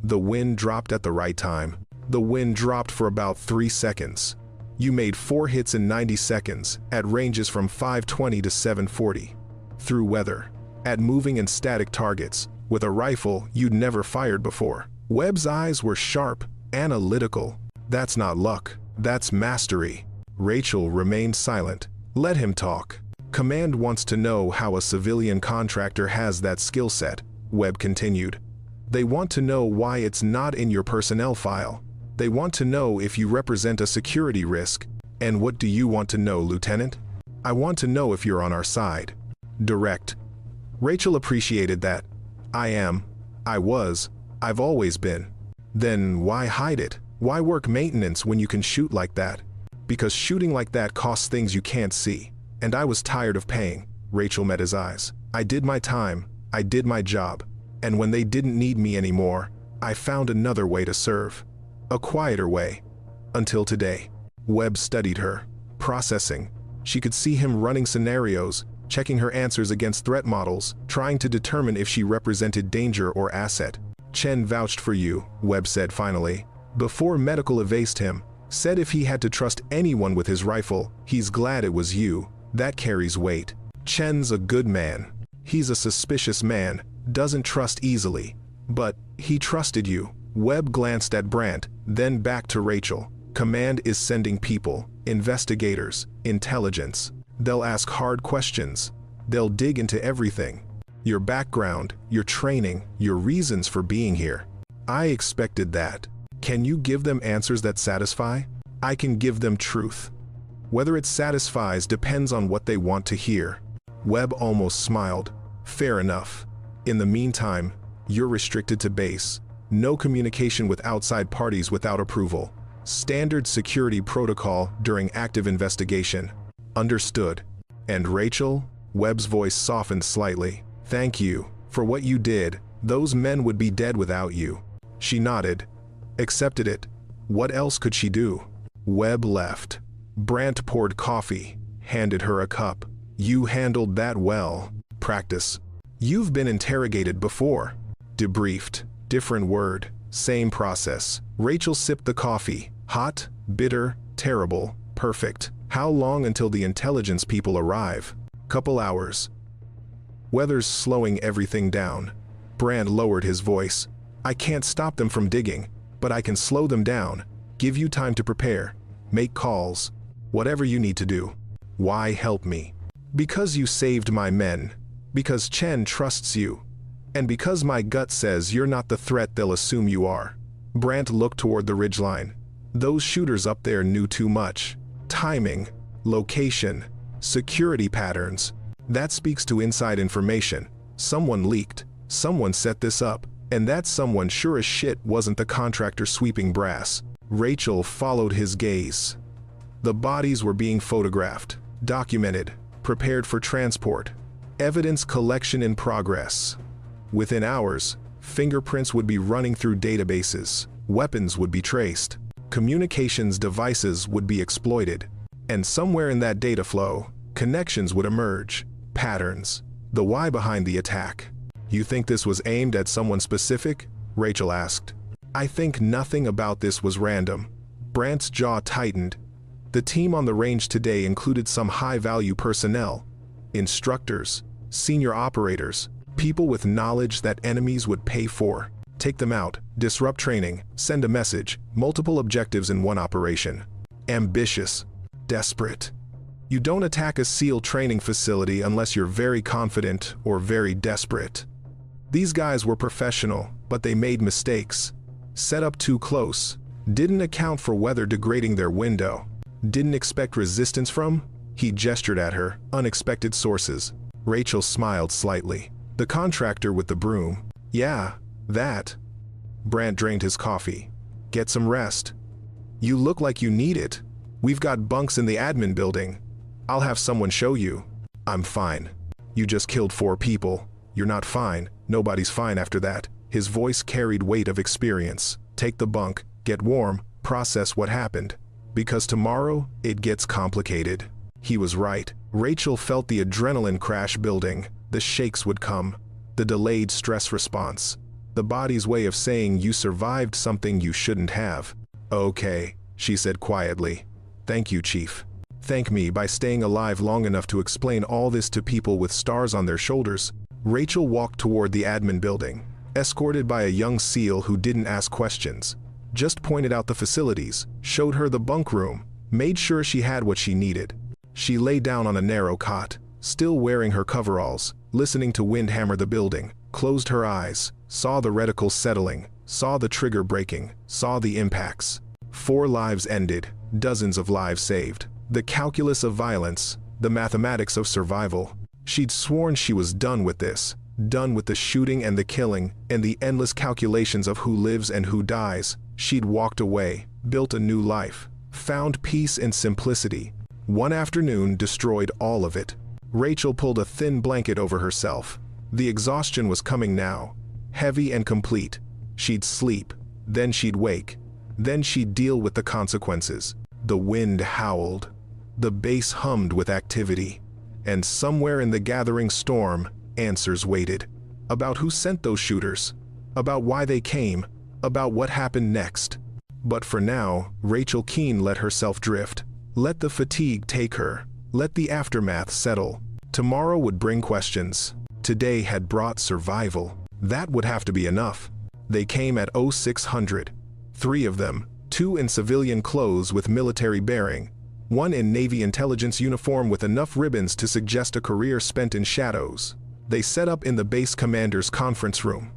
The wind dropped at the right time. The wind dropped for about 3 seconds. You made 4 hits in 90 seconds, at ranges from 520 to 740. Through weather. At moving and static targets, with a rifle you'd never fired before. Webb's eyes were sharp, analytical. That's not luck, that's mastery. Rachel remained silent. Let him talk. Command wants to know how a civilian contractor has that skill set, Webb continued. They want to know why it's not in your personnel file. They want to know if you represent a security risk. And what do you want to know, Lieutenant? I want to know if you're on our side. Direct. Rachel appreciated that. I've always been. Then why hide it? Why work maintenance when you can shoot like that? Because shooting like that costs things you can't see. And I was tired of paying. Rachel met his eyes. I did my time. I did my job. And when they didn't need me anymore, I found another way to serve. A quieter way. Until today. Webb studied her. Processing. She could see him running scenarios, checking her answers against threat models, trying to determine if she represented danger or asset. Chen vouched for you, Webb said finally. Before medical evased him, said if he had to trust anyone with his rifle, he's glad it was you. That carries weight. Chen's a good man. He's a suspicious man, doesn't trust easily. But he trusted you. Webb glanced at Brandt, then back to Rachel. Command is sending people, investigators, intelligence. They'll ask hard questions. They'll dig into everything. Your background, your training, your reasons for being here. I expected that. Can you give them answers that satisfy? I can give them truth. Whether it satisfies depends on what they want to hear. Webb almost smiled. Fair enough. In the meantime, you're restricted to base. No communication with outside parties without approval. Standard security protocol during active investigation. Understood. And Rachel? Webb's voice softened slightly. Thank you for what you did. Those men would be dead without you. She nodded. Accepted it. What else could she do? Webb left. Brandt poured coffee, handed her a cup. You handled that well. Practice. You've been interrogated before. Debriefed. Different word. Same process. Rachel sipped the coffee. Hot, bitter, terrible, perfect. How long until the intelligence people arrive? Couple hours. Weather's slowing everything down. Brandt lowered his voice. I can't stop them from digging, but I can slow them down. Give you time to prepare. Make calls. Whatever you need to do. Why help me? Because you saved my men. Because Chen trusts you. And because my gut says you're not the threat they'll assume you are. Brandt looked toward the ridgeline. Those shooters up there knew too much. Timing, location, security patterns. That speaks to inside information. Someone leaked. Someone set this up, and that someone sure as shit wasn't the contractor sweeping brass. Rachel followed his gaze. The bodies were being photographed, documented, prepared for transport. Evidence collection in progress. Within hours, fingerprints would be running through databases, weapons would be traced, communications devices would be exploited, and somewhere in that data flow, connections would emerge, patterns, the why behind the attack. "You think this was aimed at someone specific?" Rachel asked. "I think nothing about this was random." Brandt's jaw tightened. The team on the range today included some high-value personnel, instructors, senior operators, people with knowledge that enemies would pay for. Take them out, disrupt training, send a message, multiple objectives in one operation. Ambitious, desperate. You don't attack a SEAL training facility unless you're very confident or very desperate. These guys were professional, but they made mistakes. Set up too close. Didn't account for weather degrading their window. Didn't expect resistance from? He gestured at her, unexpected sources. Rachel smiled slightly. The contractor with the broom. "Yeah, that." Brandt drained his coffee. "Get some rest." "You look like you need it. We've got bunks in the admin building. I'll have someone show you." "I'm fine." "You just killed 4 people. You're not fine. Nobody's fine after that." His voice carried weight of experience. "Take the bunk, get warm, process what happened. Because tomorrow, it gets complicated." He was right. Rachel felt the adrenaline crash building. The shakes would come. The delayed stress response. The body's way of saying you survived something you shouldn't have. "Okay," she said quietly. "Thank you, Chief. Thank me by staying alive long enough to explain all this to people with stars on their shoulders." Rachel walked toward the admin building, escorted by a young SEAL who didn't ask questions. Just pointed out the facilities, showed her the bunk room, made sure she had what she needed. She lay down on a narrow cot, still wearing her coveralls, listening to wind hammer the building, closed her eyes, saw the reticles settling, saw the trigger breaking, saw the impacts. 4 lives ended, dozens of lives saved. The calculus of violence, the mathematics of survival. She'd sworn she was done with this, done with the shooting and the killing, and the endless calculations of who lives and who dies. She'd walked away, built a new life, found peace and simplicity. One afternoon destroyed all of it. Rachel pulled a thin blanket over herself. The exhaustion was coming now, heavy and complete. She'd sleep, then she'd wake, then she'd deal with the consequences. The wind howled. The bass hummed with activity. And somewhere in the gathering storm, answers waited. About who sent those shooters, about why they came, about what happened next. But for now, Rachel Keene let herself drift. Let the fatigue take her. Let the aftermath settle. Tomorrow would bring questions. Today had brought survival. That would have to be enough. They came at 0600. 3 of them, 2 in civilian clothes with military bearing, 1 in Navy intelligence uniform with enough ribbons to suggest a career spent in shadows. They set up in the base commander's conference room.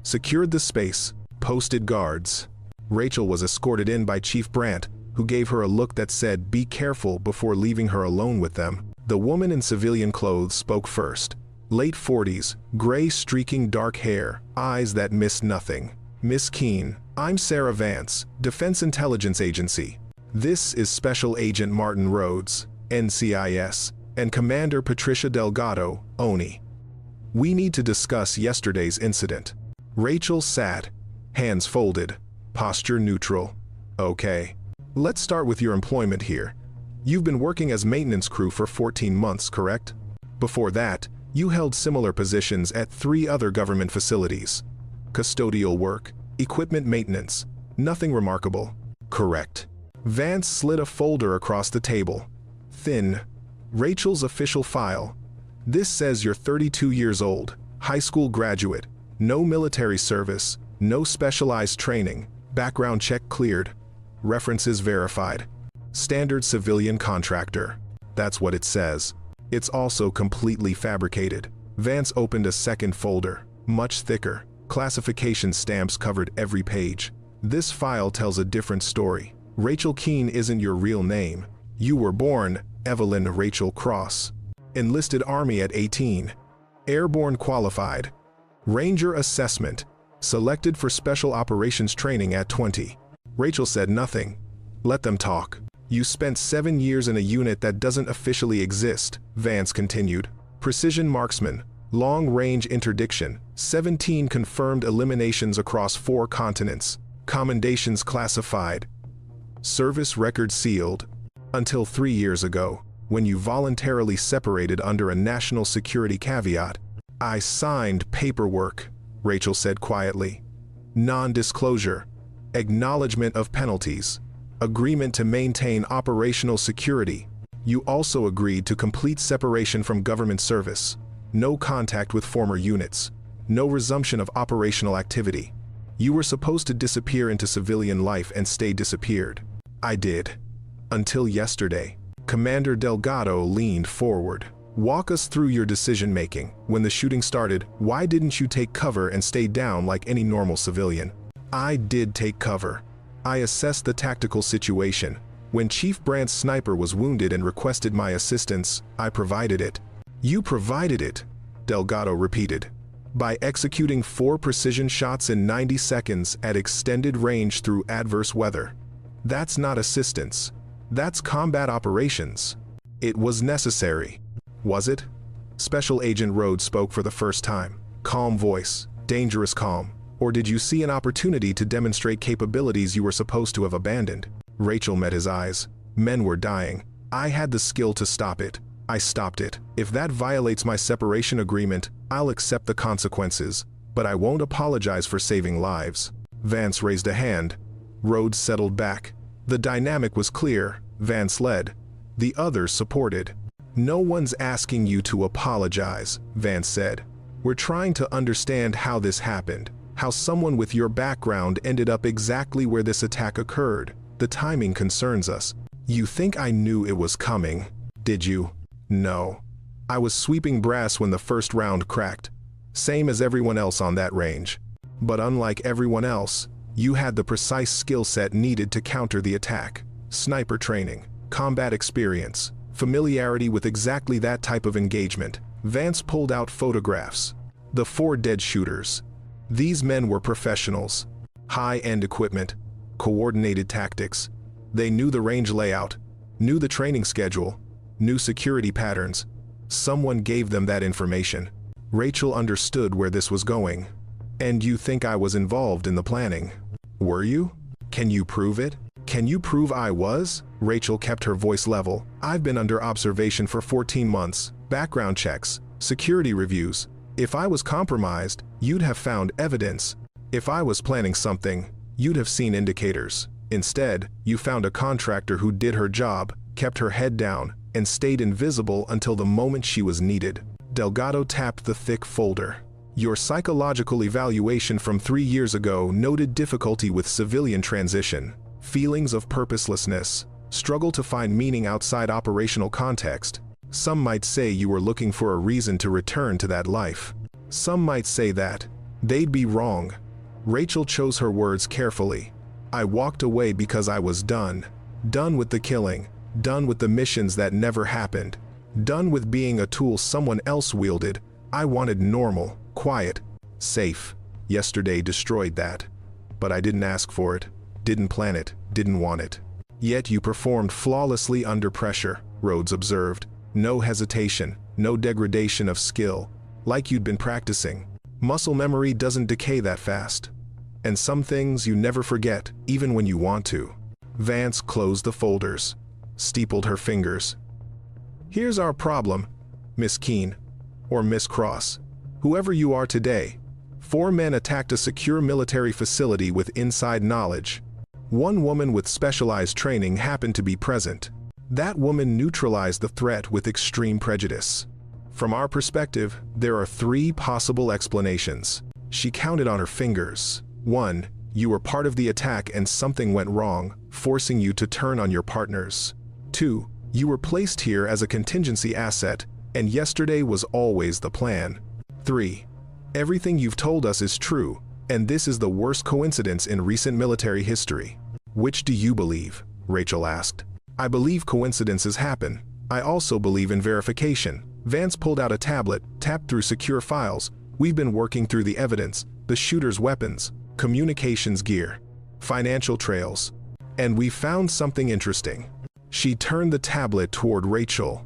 Secured the space, posted guards. Rachel was escorted in by Chief Brandt, who gave her a look that said, "Be careful," before leaving her alone with them. The woman in civilian clothes spoke first. Late 40s, gray streaking dark hair, eyes that missed nothing. "Miss Keene, I'm Sarah Vance, Defense Intelligence Agency. This is Special Agent Martin Rhodes, NCIS, and Commander Patricia Delgado, ONI. We need to discuss yesterday's incident." Rachel sat, hands folded, posture neutral. "Okay. Let's start with your employment here. You've been working as maintenance crew for 14 months, correct? Before that, you held similar positions at 3 other government facilities. Custodial work, equipment maintenance, nothing remarkable." "Correct." Vance slid a folder across the table. Thin. Rachel's official file. "This says you're 32 years old, high school graduate, no military service, no specialized training, background check cleared, references verified. Standard civilian contractor." That's what it says. It's also completely fabricated. Vance opened a second folder, much thicker. Classification stamps covered every page. "This file tells a different story. Rachel Keene isn't your real name. You were born Evelyn Rachel Cross. Enlisted Army at 18. Airborne qualified. Ranger assessment. Selected for special operations training at 20. Rachel said nothing. Let them talk. You spent 7 years in a unit that doesn't officially exist, Vance continued. Precision marksman, long-range interdiction, 17 confirmed eliminations across 4 continents, commendations classified, service record sealed. Until 3 years ago, when you voluntarily separated under a national security caveat, I signed paperwork, Rachel said quietly. Non-disclosure, acknowledgement of penalties, agreement to maintain operational security. You also agreed to complete separation from government service, no contact with former units, no resumption of operational activity. You were supposed to disappear into civilian life and stay disappeared. I did. Until yesterday. Commander Delgado leaned forward. Walk us through your decision-making. When the shooting started, why didn't you take cover and stay down like any normal civilian? I did take cover. I assessed the tactical situation. When Chief Brandt's sniper was wounded and requested my assistance, I provided it. You provided it, Delgado repeated. By executing 4 precision shots in 90 seconds at extended range through adverse weather. That's not assistance. That's combat operations. It was necessary. Was it? Special Agent Rhodes spoke for the first time. Calm voice, dangerous calm. Or did you see an opportunity to demonstrate capabilities you were supposed to have abandoned? Rachel met his eyes. Men were dying. I had the skill to stop it. I stopped it. If that violates my separation agreement, I'll accept the consequences, but I won't apologize for saving lives. Vance raised a hand. Rhodes settled back. The dynamic was clear. Vance led. The others supported. No one's asking you to apologize, Vance said. We're trying to understand how this happened, how someone with your background ended up exactly where this attack occurred. The timing concerns us. You think I knew it was coming, did you? No. I was sweeping brass when the first round cracked. Same as everyone else on that range. But unlike everyone else, you had the precise skill set needed to counter the attack. Sniper training, combat experience, familiarity with exactly that type of engagement. Vance pulled out photographs. The 4 dead shooters. These men were professionals. High-end equipment, coordinated tactics. They knew the range layout, knew the training schedule, knew security patterns. Someone gave them that information. Rachel understood where this was going. And you think I was involved in the planning? Were you? Can you prove it? Can you prove I was? Rachel kept her voice level. I've been under observation for 14 months. Background checks, security reviews. If I was compromised, you'd have found evidence. If I was planning something, you'd have seen indicators. Instead, you found a contractor who did her job, kept her head down, and stayed invisible until the moment she was needed. Delgado tapped the thick folder. Your psychological evaluation from 3 years ago noted difficulty with civilian transition, feelings of purposelessness, struggle to find meaning outside operational context. Some might say you were looking for a reason to return to that life. Some might say that. They'd be wrong. Rachel chose her words carefully. I walked away because I was done. Done with the killing. Done with the missions that never happened. Done with being a tool someone else wielded. I wanted normal, quiet, safe. Yesterday destroyed that. But I didn't ask for it. Didn't plan it. Didn't want it. Yet you performed flawlessly under pressure, Rhodes observed. No hesitation, no degradation of skill. Like you'd been practicing. Muscle memory doesn't decay that fast. And some things you never forget, even when you want to. Vance closed the folders. Steepled her fingers. Here's our problem, Miss Keene, or Miss Cross. Whoever you are today. 4 men attacked a secure military facility with inside knowledge. 1 woman with specialized training happened to be present. That woman neutralized the threat with extreme prejudice. From our perspective, there are 3 possible explanations. She counted on her fingers. 1, you were part of the attack and something went wrong, forcing you to turn on your partners. 2, you were placed here as a contingency asset, and yesterday was always the plan. 3, everything you've told us is true, and this is the worst coincidence in recent military history. Which do you believe? Rachel asked. I believe coincidences happen. I also believe in verification. Vance pulled out a tablet, tapped through secure files, We've been working through the evidence, the shooter's weapons, communications gear, financial trails, and we found something interesting. She turned the tablet toward Rachel.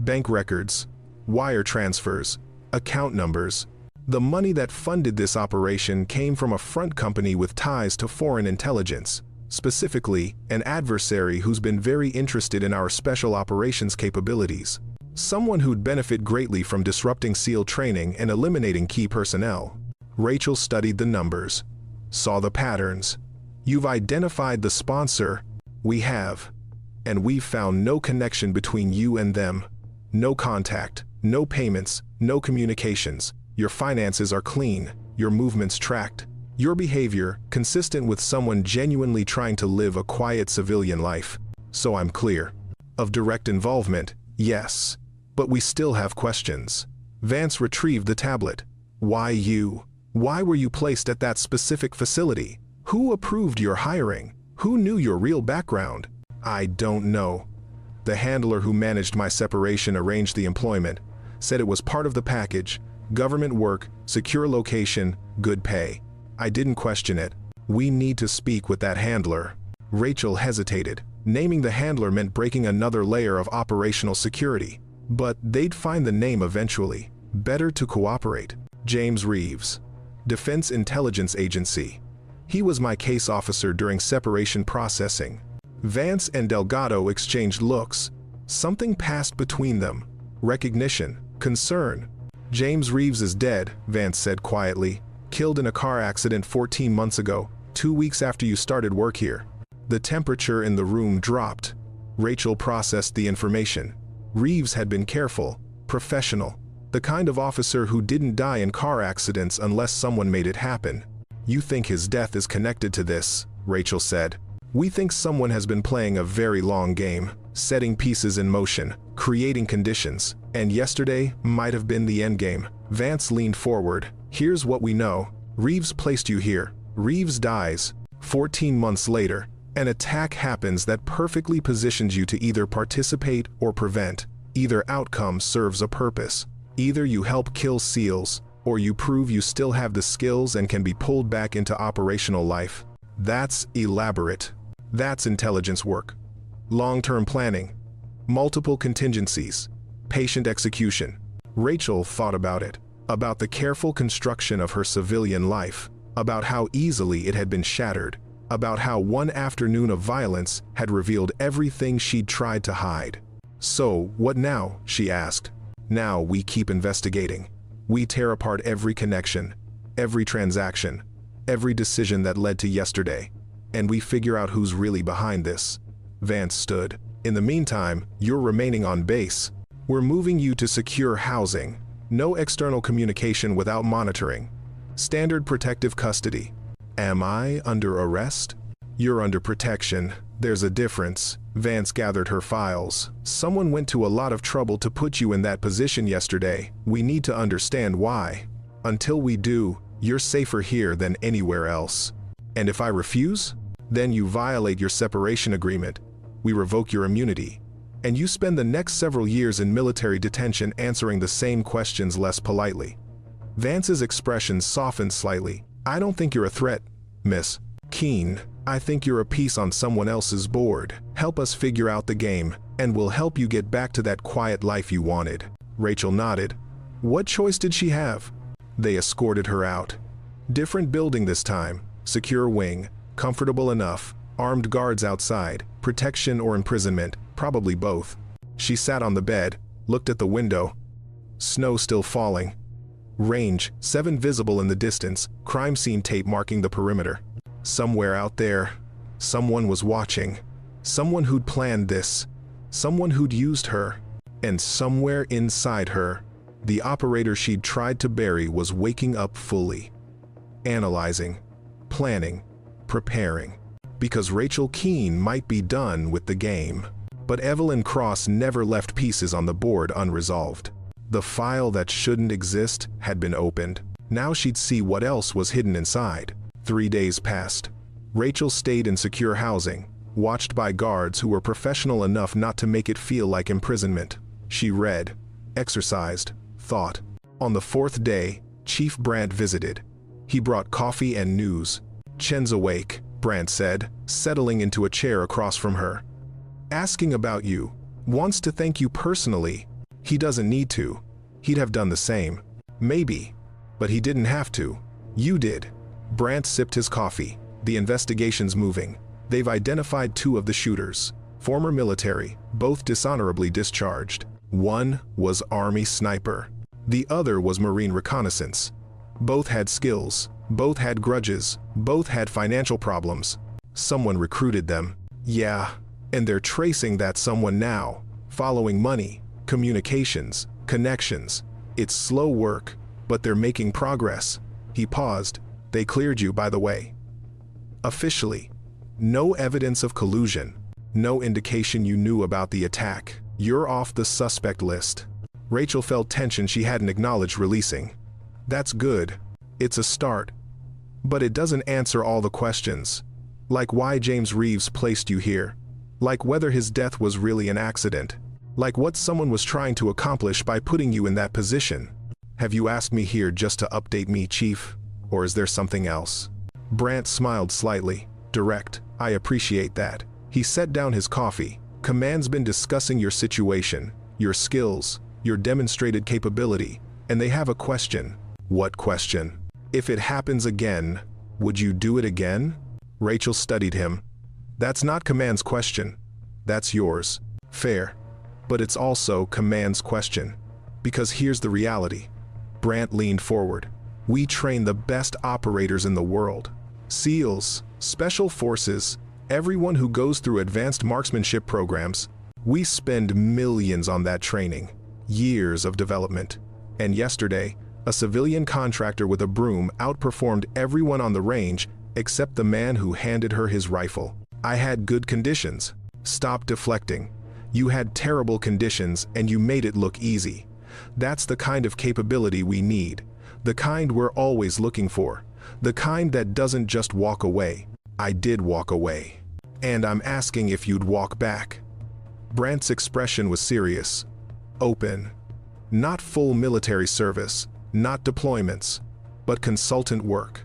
Bank records, wire transfers, account numbers. The money that funded this operation came from a front company with ties to foreign intelligence, specifically an adversary who's been very interested in our special operations capabilities. Someone who'd benefit greatly from disrupting SEAL training and eliminating key personnel. Rachel studied the numbers, saw the patterns. You've identified the sponsor. We have. And we've found no connection between you and them. No contact, no payments, no communications. Your finances are clean, your movements tracked. Your behavior consistent with someone genuinely trying to live a quiet civilian life. So I'm clear. Of direct involvement, yes. But we still have questions. Vance retrieved the tablet. Why you? Why were you placed at that specific facility? Who approved your hiring? Who knew your real background? I don't know. The handler who managed my separation arranged the employment, said it was part of the package, government work, secure location, good pay. I didn't question it. We need to speak with that handler. Rachel hesitated. Naming the handler meant breaking another layer of operational security. But they'd find the name eventually. Better to cooperate. James Reeves, Defense Intelligence Agency. He was my case officer during separation processing. Vance and Delgado exchanged looks. Something passed between them. Recognition, concern. James Reeves is dead, Vance said quietly. Killed in a car accident 14 months ago, 2 weeks after you started work here. The temperature in the room dropped. Rachel processed the information. Reeves had been careful, professional, the kind of officer who didn't die in car accidents unless someone made it happen. You think his death is connected to this, Rachel said. We think someone has been playing a very long game, setting pieces in motion, creating conditions, and yesterday might have been the endgame. Vance leaned forward. Here's what we know. Reeves placed you here. Reeves dies. 14 months later, an attack happens that perfectly positions you to either participate or prevent. Either outcome serves a purpose. Either you help kill SEALs, or you prove you still have the skills and can be pulled back into operational life. That's elaborate. That's intelligence work. Long-term planning. Multiple contingencies. Patient execution. Rachel thought about it. About the careful construction of her civilian life. About how easily it had been shattered. About how one afternoon of violence had revealed everything she'd tried to hide. So, what now? She asked. Now we keep investigating. We tear apart every connection, every transaction, every decision that led to yesterday, and we figure out who's really behind this. Vance stood. In the meantime, you're remaining on base. We're moving you to secure housing. No external communication without monitoring. Standard protective custody. Am I under arrest? You're under protection. There's a difference. Vance gathered her files. Someone went to a lot of trouble to put you in that position yesterday. We need to understand why. Until we do, you're safer here than anywhere else. And if I refuse? Then you violate your separation agreement. We revoke your immunity. And you spend the next several years in military detention answering the same questions less politely. Vance's expression softened slightly. I don't think you're a threat, Miss Keene. I think you're a piece on someone else's board. Help us figure out the game, and we'll help you get back to that quiet life you wanted. Rachel nodded. What choice did she have? They escorted her out. Different building this time. Secure wing. Comfortable enough. Armed guards outside. Protection or imprisonment. Probably both. She sat on the bed, looked at the window. Snow still falling. Range, 7 visible in the distance, crime scene tape marking the perimeter. Somewhere out there, someone was watching. Someone who'd planned this. Someone who'd used her. And somewhere inside her, the operator she'd tried to bury was waking up fully. Analyzing, planning, preparing. Because Rachel Keene might be done with the game. But Evelyn Cross never left pieces on the board unresolved. The file that shouldn't exist had been opened. Now she'd see what else was hidden inside. 3 days passed. Rachel stayed in secure housing, watched by guards who were professional enough not to make it feel like imprisonment. She read, exercised, thought. On the 4th day, Chief Brandt visited. He brought coffee and news. "Chen's awake," Brandt said, settling into a chair across from her. "Asking about you. Wants to thank you personally. He doesn't need to. He'd have done the same. Maybe. But he didn't have to. You did." Brandt sipped his coffee. "The investigation's moving. They've identified 2 of the shooters. Former military, both dishonorably discharged. One was Army sniper. The other was Marine reconnaissance. Both had skills. Both had grudges. Both had financial problems. Someone recruited them. Yeah, and they're tracing that someone now. Following money, communications, connections. It's slow work, but they're making progress." He paused. "They cleared you, by the way. Officially. No evidence of collusion. No indication you knew about the attack. You're off the suspect list." Rachel felt tension she hadn't acknowledged releasing. "That's good. It's a start. But it doesn't answer all the questions. Like why James Reeves placed you here. Like whether his death was really an accident. Like what someone was trying to accomplish by putting you in that position. Have you asked me here just to update me, Chief? Or is there something else?" Brandt smiled slightly. "Direct. I appreciate that." He set down his coffee. "Command's been discussing your situation, your skills, your demonstrated capability, and they have a question." "What question?" "If it happens again, would you do it again?" Rachel studied him. "That's not Command's question. That's yours." "Fair. But it's also Command's question. Because here's the reality." Brandt leaned forward. "We train the best operators in the world. SEALs, Special Forces, everyone who goes through advanced marksmanship programs. We spend millions on that training. Years of development. And yesterday, a civilian contractor with a broom outperformed everyone on the range except the man who handed her his rifle. I had good conditions." "Stop deflecting. You had terrible conditions and you made it look easy. That's the kind of capability we need. The kind we're always looking for. The kind that doesn't just walk away." "I did walk away. And I'm asking if you'd walk back." Brandt's expression was serious. Open. Not full military service, not deployments, but consultant work.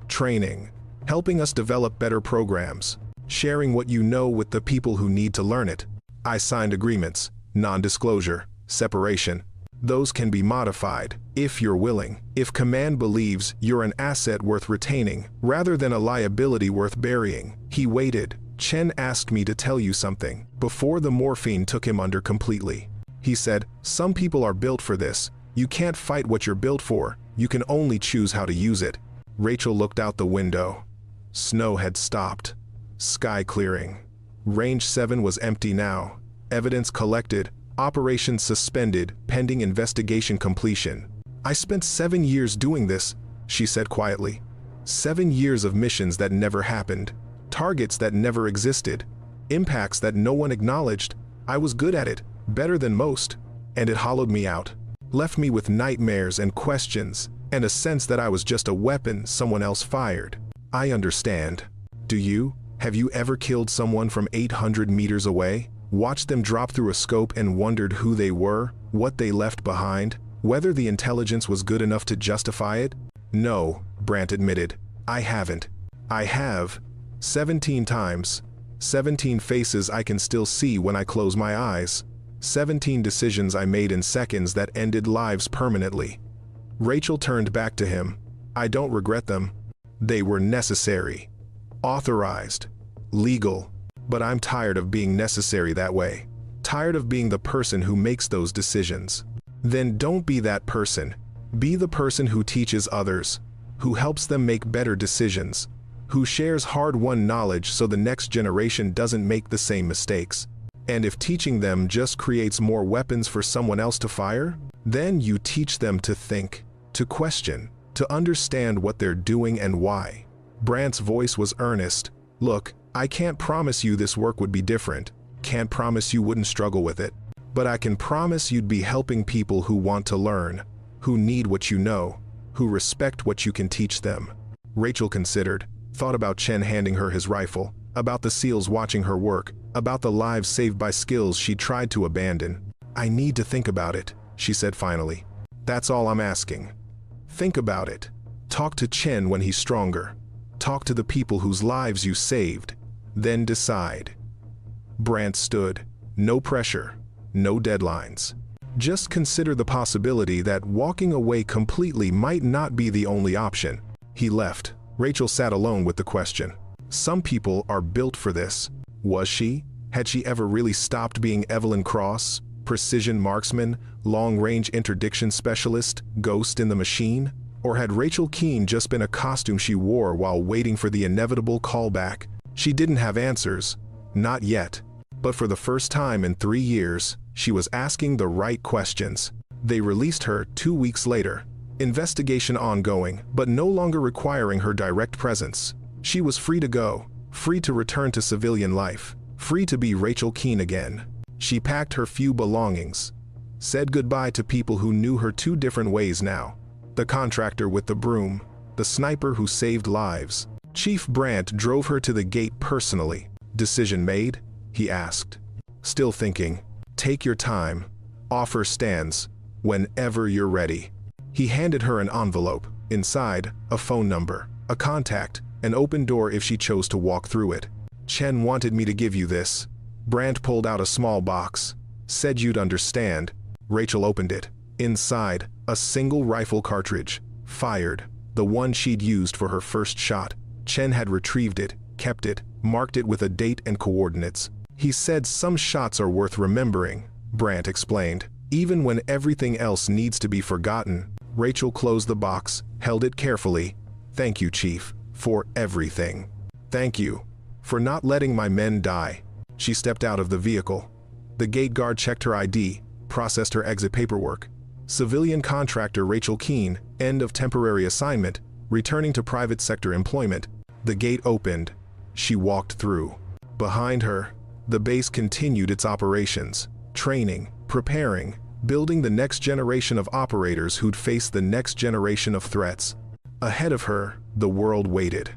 Training. Helping us develop better programs. Sharing what you know with the people who need to learn it. I signed agreements, non-disclosure, separation. Those can be modified, if you're willing. If Command believes you're an asset worth retaining, rather than a liability worth burying." He waited. "Chen asked me to tell you something, before the morphine took him under completely. He said, some people are built for this. You can't fight what you're built for. You can only choose how to use it." Rachel looked out the window. Snow had stopped. Sky clearing. Range 7 was empty now. Evidence collected. Operations suspended, pending investigation completion. "I spent 7 years doing this," she said quietly. 7 years of missions that never happened. Targets that never existed. Impacts that no one acknowledged. I was good at it, better than most. And it hollowed me out. Left me with nightmares and questions, and a sense that I was just a weapon someone else fired. I understand. Do you? Have you ever killed someone from 800 meters away? Watched them drop through a scope and wondered who they were, what they left behind, whether the intelligence was good enough to justify it? No, Brandt admitted. I haven't. I have. 17 times. 17 faces I can still see when I close my eyes. 17 decisions I made in seconds that ended lives permanently. Rachel turned back to him. I don't regret them. They were necessary. Authorized. Legal. But I'm tired of being necessary that way. Tired of being the person who makes those decisions. Then don't be that person. Be the person who teaches others, who helps them make better decisions, who shares hard-won knowledge so the next generation doesn't make the same mistakes. And if teaching them just creates more weapons for someone else to fire, then you teach them to think, to question, to understand what they're doing and why. Brandt's voice was earnest. Look, I can't promise you this work would be different. Can't promise you wouldn't struggle with it. But I can promise you'd be helping people who want to learn, who need what you know, who respect what you can teach them. Rachel considered, thought about Chen handing her his rifle, about the SEALs watching her work, about the lives saved by skills she tried to abandon. I need to think about it, she said finally. That's all I'm asking. Think about it. Talk to Chen when he's stronger. Talk to the people whose lives you saved. Then decide. Brandt stood. No pressure. No deadlines. Just consider the possibility that walking away completely might not be the only option. He left. Rachel sat alone with the question. Some people are built for this. Was she? Had she ever really stopped being Evelyn Cross, precision marksman, long-range interdiction specialist, ghost in the machine? Or had Rachel Keene just been a costume she wore while waiting for the inevitable callback? She didn't have answers. Not yet. But for the first time in 3 years, she was asking the right questions. They released her 2 weeks later. Investigation ongoing, but no longer requiring her direct presence. She was free to go, free to return to civilian life, free to be Rachel Keene again. She packed her few belongings, said goodbye to people who knew her 2 different ways now. The contractor with the broom, the sniper who saved lives. Chief Brandt drove her to the gate personally. Decision made? He asked. Still thinking. Take your time. Offer stands. Whenever you're ready. He handed her an envelope. Inside, a phone number, a contact, an open door if she chose to walk through it. Chen wanted me to give you this. Brandt pulled out a small box. Said you'd understand. Rachel opened it. Inside, a single rifle cartridge. Fired. The one she'd used for her first shot. Chen had retrieved it, kept it, marked it with a date and coordinates. He said some shots are worth remembering, Brandt explained, even when everything else needs to be forgotten. Rachel closed the box, held it carefully. Thank you, Chief, for everything. Thank you for not letting my men die. She stepped out of the vehicle. The gate guard checked her ID, processed her exit paperwork. Civilian contractor Rachel Keene, end of temporary assignment, returning to private sector employment. The gate opened. She walked through. Behind her, the base continued its operations, training, preparing, building the next generation of operators who'd face the next generation of threats. Ahead of her, the world waited.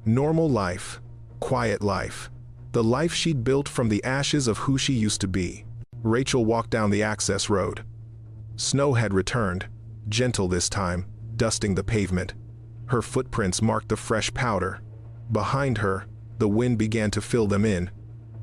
Normal life, quiet life, the life she'd built from the ashes of who she used to be. Rachel walked down the access road. Snow had returned, gentle this time, dusting the pavement. Her footprints marked the fresh powder. Behind her, the wind began to fill them in,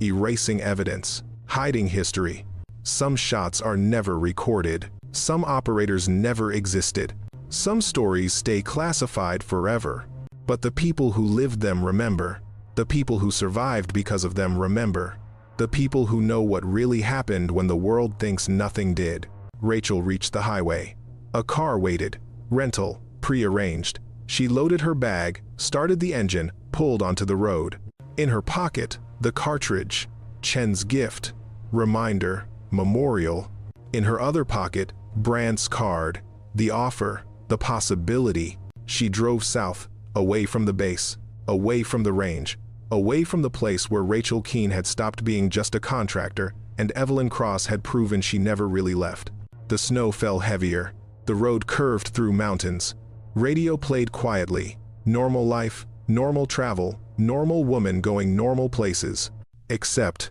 erasing evidence, hiding history. Some shots are never recorded. Some operators never existed. Some stories stay classified forever. But the people who lived them remember. The people who survived because of them remember. The people who know what really happened when the world thinks nothing did. Rachel reached the highway. A car waited. Rental, pre-arranged. She loaded her bag, started the engine, pulled onto the road. In her pocket, the cartridge, Chen's gift, reminder, memorial. In her other pocket, Brandt's card, the offer, the possibility. She drove south, away from the base, away from the range, away from the place where Rachel Keene had stopped being just a contractor and Evelyn Cross had proven she never really left. The snow fell heavier. The road curved through mountains. Radio played quietly. Normal life, normal travel, normal woman going normal places. Except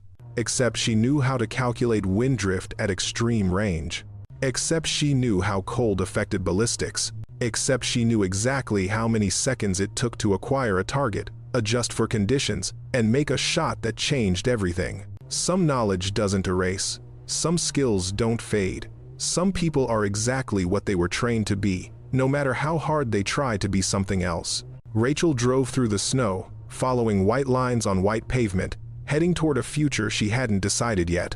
she knew how to calculate wind drift at extreme range. Except she knew how cold affected ballistics. Except she knew exactly how many seconds it took to acquire a target, adjust for conditions, and make a shot that changed everything. Some knowledge doesn't erase. Some skills don't fade. Some people are exactly what they were trained to be, no matter how hard they try to be something else. Rachel drove through the snow, following white lines on white pavement, heading toward a future she hadn't decided yet.